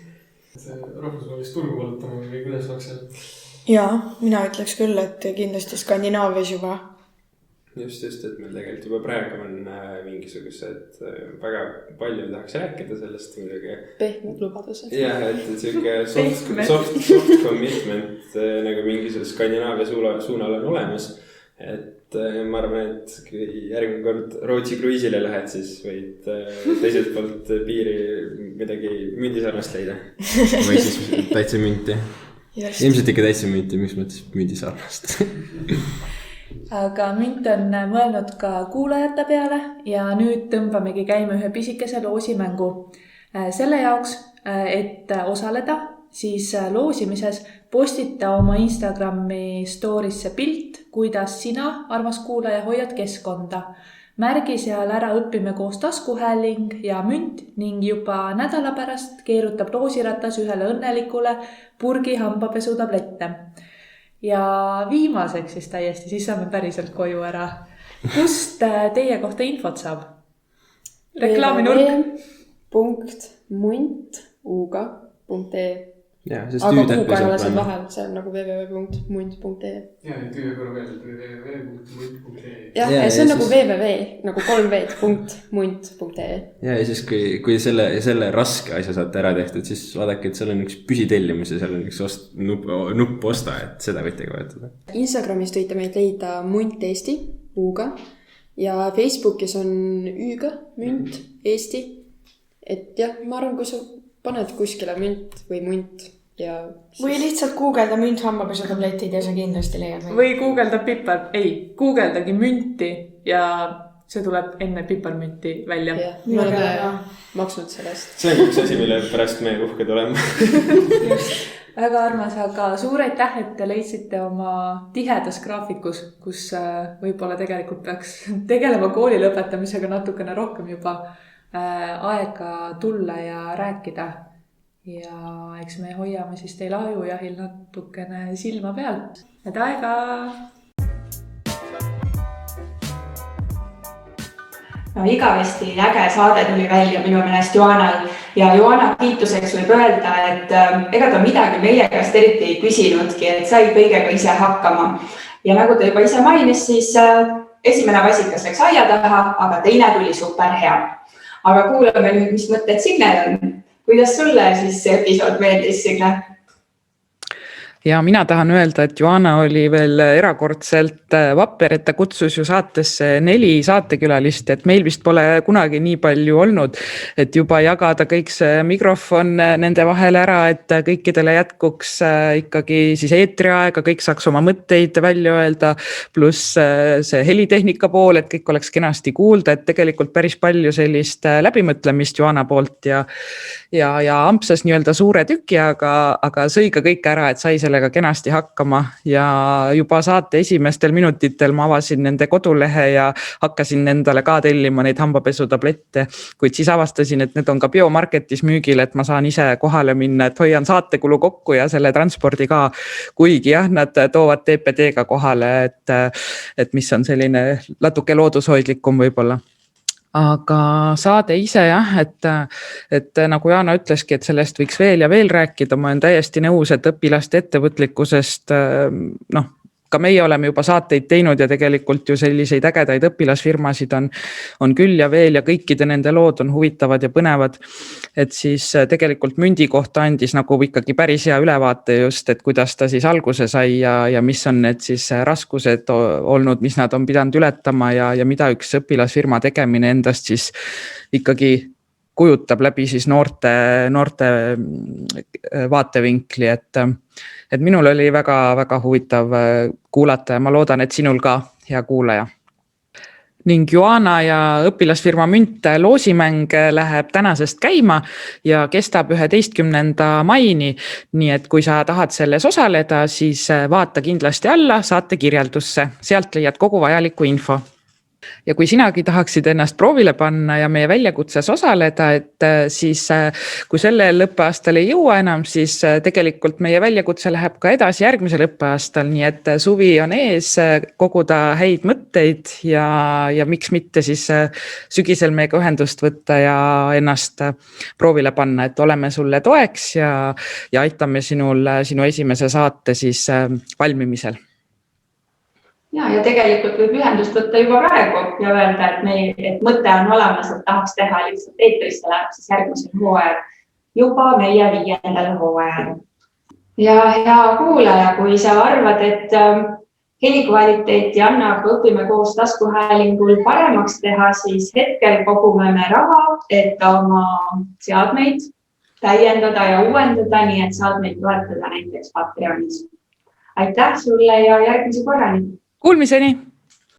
Rahvusvahelist turgu valutama või kuidas oleks seal? Jaa, mina ütleks küll, et kindlasti Skandinaavias juba. Just, et meil tegelikult juba praegu on mingisugused väga palju tahaks rääkida sellest muidugi. Pehmed lubadused. Jah, et selline soft commitment nagu mingisugune Skandinaavia suunal on olemas. Et ma arvan, et kui järgmine kord Rootsi kruiisile lähed, siis võid teiselt poolt piiri midagi mündisarnast leida. Või siis täitsa münti. Ilmselt ikka täitsa münti, mis mõttes mündisarnast. Aga münt on mõelnud ka kuulajate peale ja nüüd tõmbamegi käima ühe pisikese loosimängu. Selle jaoks, et osaleda, siis loosimises postita oma Instagrami story'sse pilt, kuidas sina, armas kuulaja, hoiad keskkonda. Märgi seal ära Õpime koos taskuhääling ja münt ning juba nädala pärast keerutab loosiratas ühele õnnelikule purgi hambapesutablette. Ja viimaseks siis täiesti, siis saame päriselt koju ära. Kust teie kohta infot saab? Reklaaminurk. www.munt.ee Ja, sest aga kuuga ei ole seal vahel, see on nagu www.munt.ee Ja, tüüa korra veel, www.munt.ee ja see on nagu www, nagu 3v.munt.ee Ja siis kui selle raske asja saate ära tehtud, siis vaadake, et seal on üks püsitellimus ja seal on üks nupp osta, et seda võite ka vajutada. Instagramis võite meid leida Munt Eesti, U-ga ja Facebookis on Ü-ga, Münt Eesti. Et jah, ma arvan, kui sa paned kuskile münt või munt ja siis... Või lihtsalt guugelda münt hambapesutablетid ja sa kindlasti leiad. Või guugelda guugeldagi münti ja see tuleb enne piparmünti välja. Me oleme maksnud sellest. See on üks asi, mille pärast me uhked oleme. Väga armas, aga suur aitäh, et te leidsite oma tihedas graafikus, kus võib-olla tegelikult peaks tegelema kooli lõpetamisega natukene rohkem juba aega tulla ja rääkida. Ja eks me hoiame siis teil ajujahil natukene silma peal. Head aega! No, igavesti äge saade tuli välja minu meelest Joanal ja Joana kiituseks võib öelda, et ega ta midagi meie käest eriti ei küsinudki, et sai kõigega ise hakkama. Ja nagu ta juba ise mainis, siis esimene vasikas läks aia taha, aga teine tuli super hea. Aga kuulame nüüd, mis mõtted Signel on. Kuidas sulle siis see episood meeldis, Signe? Ja mina tahan öelda, et Joana oli veel erakordselt vapper, et ta kutsus ju saatesse 4 saatekülalist, et meil vist pole kunagi nii palju olnud, et juba jagada kõik see mikrofon nende vahel ära, et kõikidele jätkuks ikkagi siis eetriaega, kõik saaks oma mõtteid välja öelda, pluss see helitehnika pool, et kõik oleks kenasti kuulda, et tegelikult päris palju sellist läbimõtlemist Joana poolt ja ampsas nii-öelda suure tüki, aga sõi ka kõik ära, et sai sellega kenasti hakkama ja juba saate esimestel minutitel ma avasin nende kodulehe ja hakkasin endale ka tellima neid hambapesutablette, kuid siis avastasin, et need on ka biomarketis müügil, et ma saan ise kohale minna, et hoian saatekulu kokku ja selle transpordi ka, kuigi jah, nad toovad TPD-ga kohale, et mis on selline natuke loodushoidlikum võib-olla. Aga saade ise jah, et nagu Jaana ütleski, et sellest võiks veel ja veel rääkida, ma olen täiesti nõus, et õpilaste ettevõtlikkusest, ka meie oleme juba saateid teinud ja tegelikult ju selliseid ägedaid õpilasfirmasid on küll ja veel ja kõikide nende lood on huvitavad ja põnevad. Et siis tegelikult mündi kohta andis nagu ikkagi päris hea ülevaate just, et kuidas ta siis alguse sai ja mis on need siis raskused olnud, mis nad on pidanud ületama ja mida üks õpilasfirma tegemine endast siis ikkagi kujutab läbi siis noorte vaatevinkli, et minul oli väga huvitav kuulata ja ma loodan, et sinul ka, hea kuulaja. Ning Joana ja õpilasfirma Münt loosimäng läheb tänasest käima ja kestab 11. maini, nii et kui sa tahad selles osaleda, siis vaata kindlasti alla saate kirjeldusse, sealt leiad kogu vajaliku info. Ja kui sinagi tahaksid ennast proovile panna ja meie väljakutses osaleda, et siis kui sellel õppeaastal ei jõua enam, siis tegelikult meie väljakutse läheb ka edasi järgmisel õppeaastal, nii et suvi on ees koguda häid mõtteid ja miks mitte siis sügisel meiega ühendust võtta ja ennast proovile panna, et oleme sulle toeks ja aitame sinu esimese saate siis valmimisel. Ja tegelikult võib ühendust võtta juba praegu ja öelda, et mõte on olemas, et tahaks teha lihtsalt eetrisse läheb siis järgmisel hooajal, juba meie 5. hooajal. Ja hea kuulaja, kui sa arvad, et helikvaliteeti annab Õpime koos taskuhäälingul paremaks teha, siis hetkel kogume me raha, et oma seadmeid täiendada ja uuendada, nii et saad meid toetada näiteks Patreonis. Aitäh sulle ja järgmise korrani! Kuulmiseni!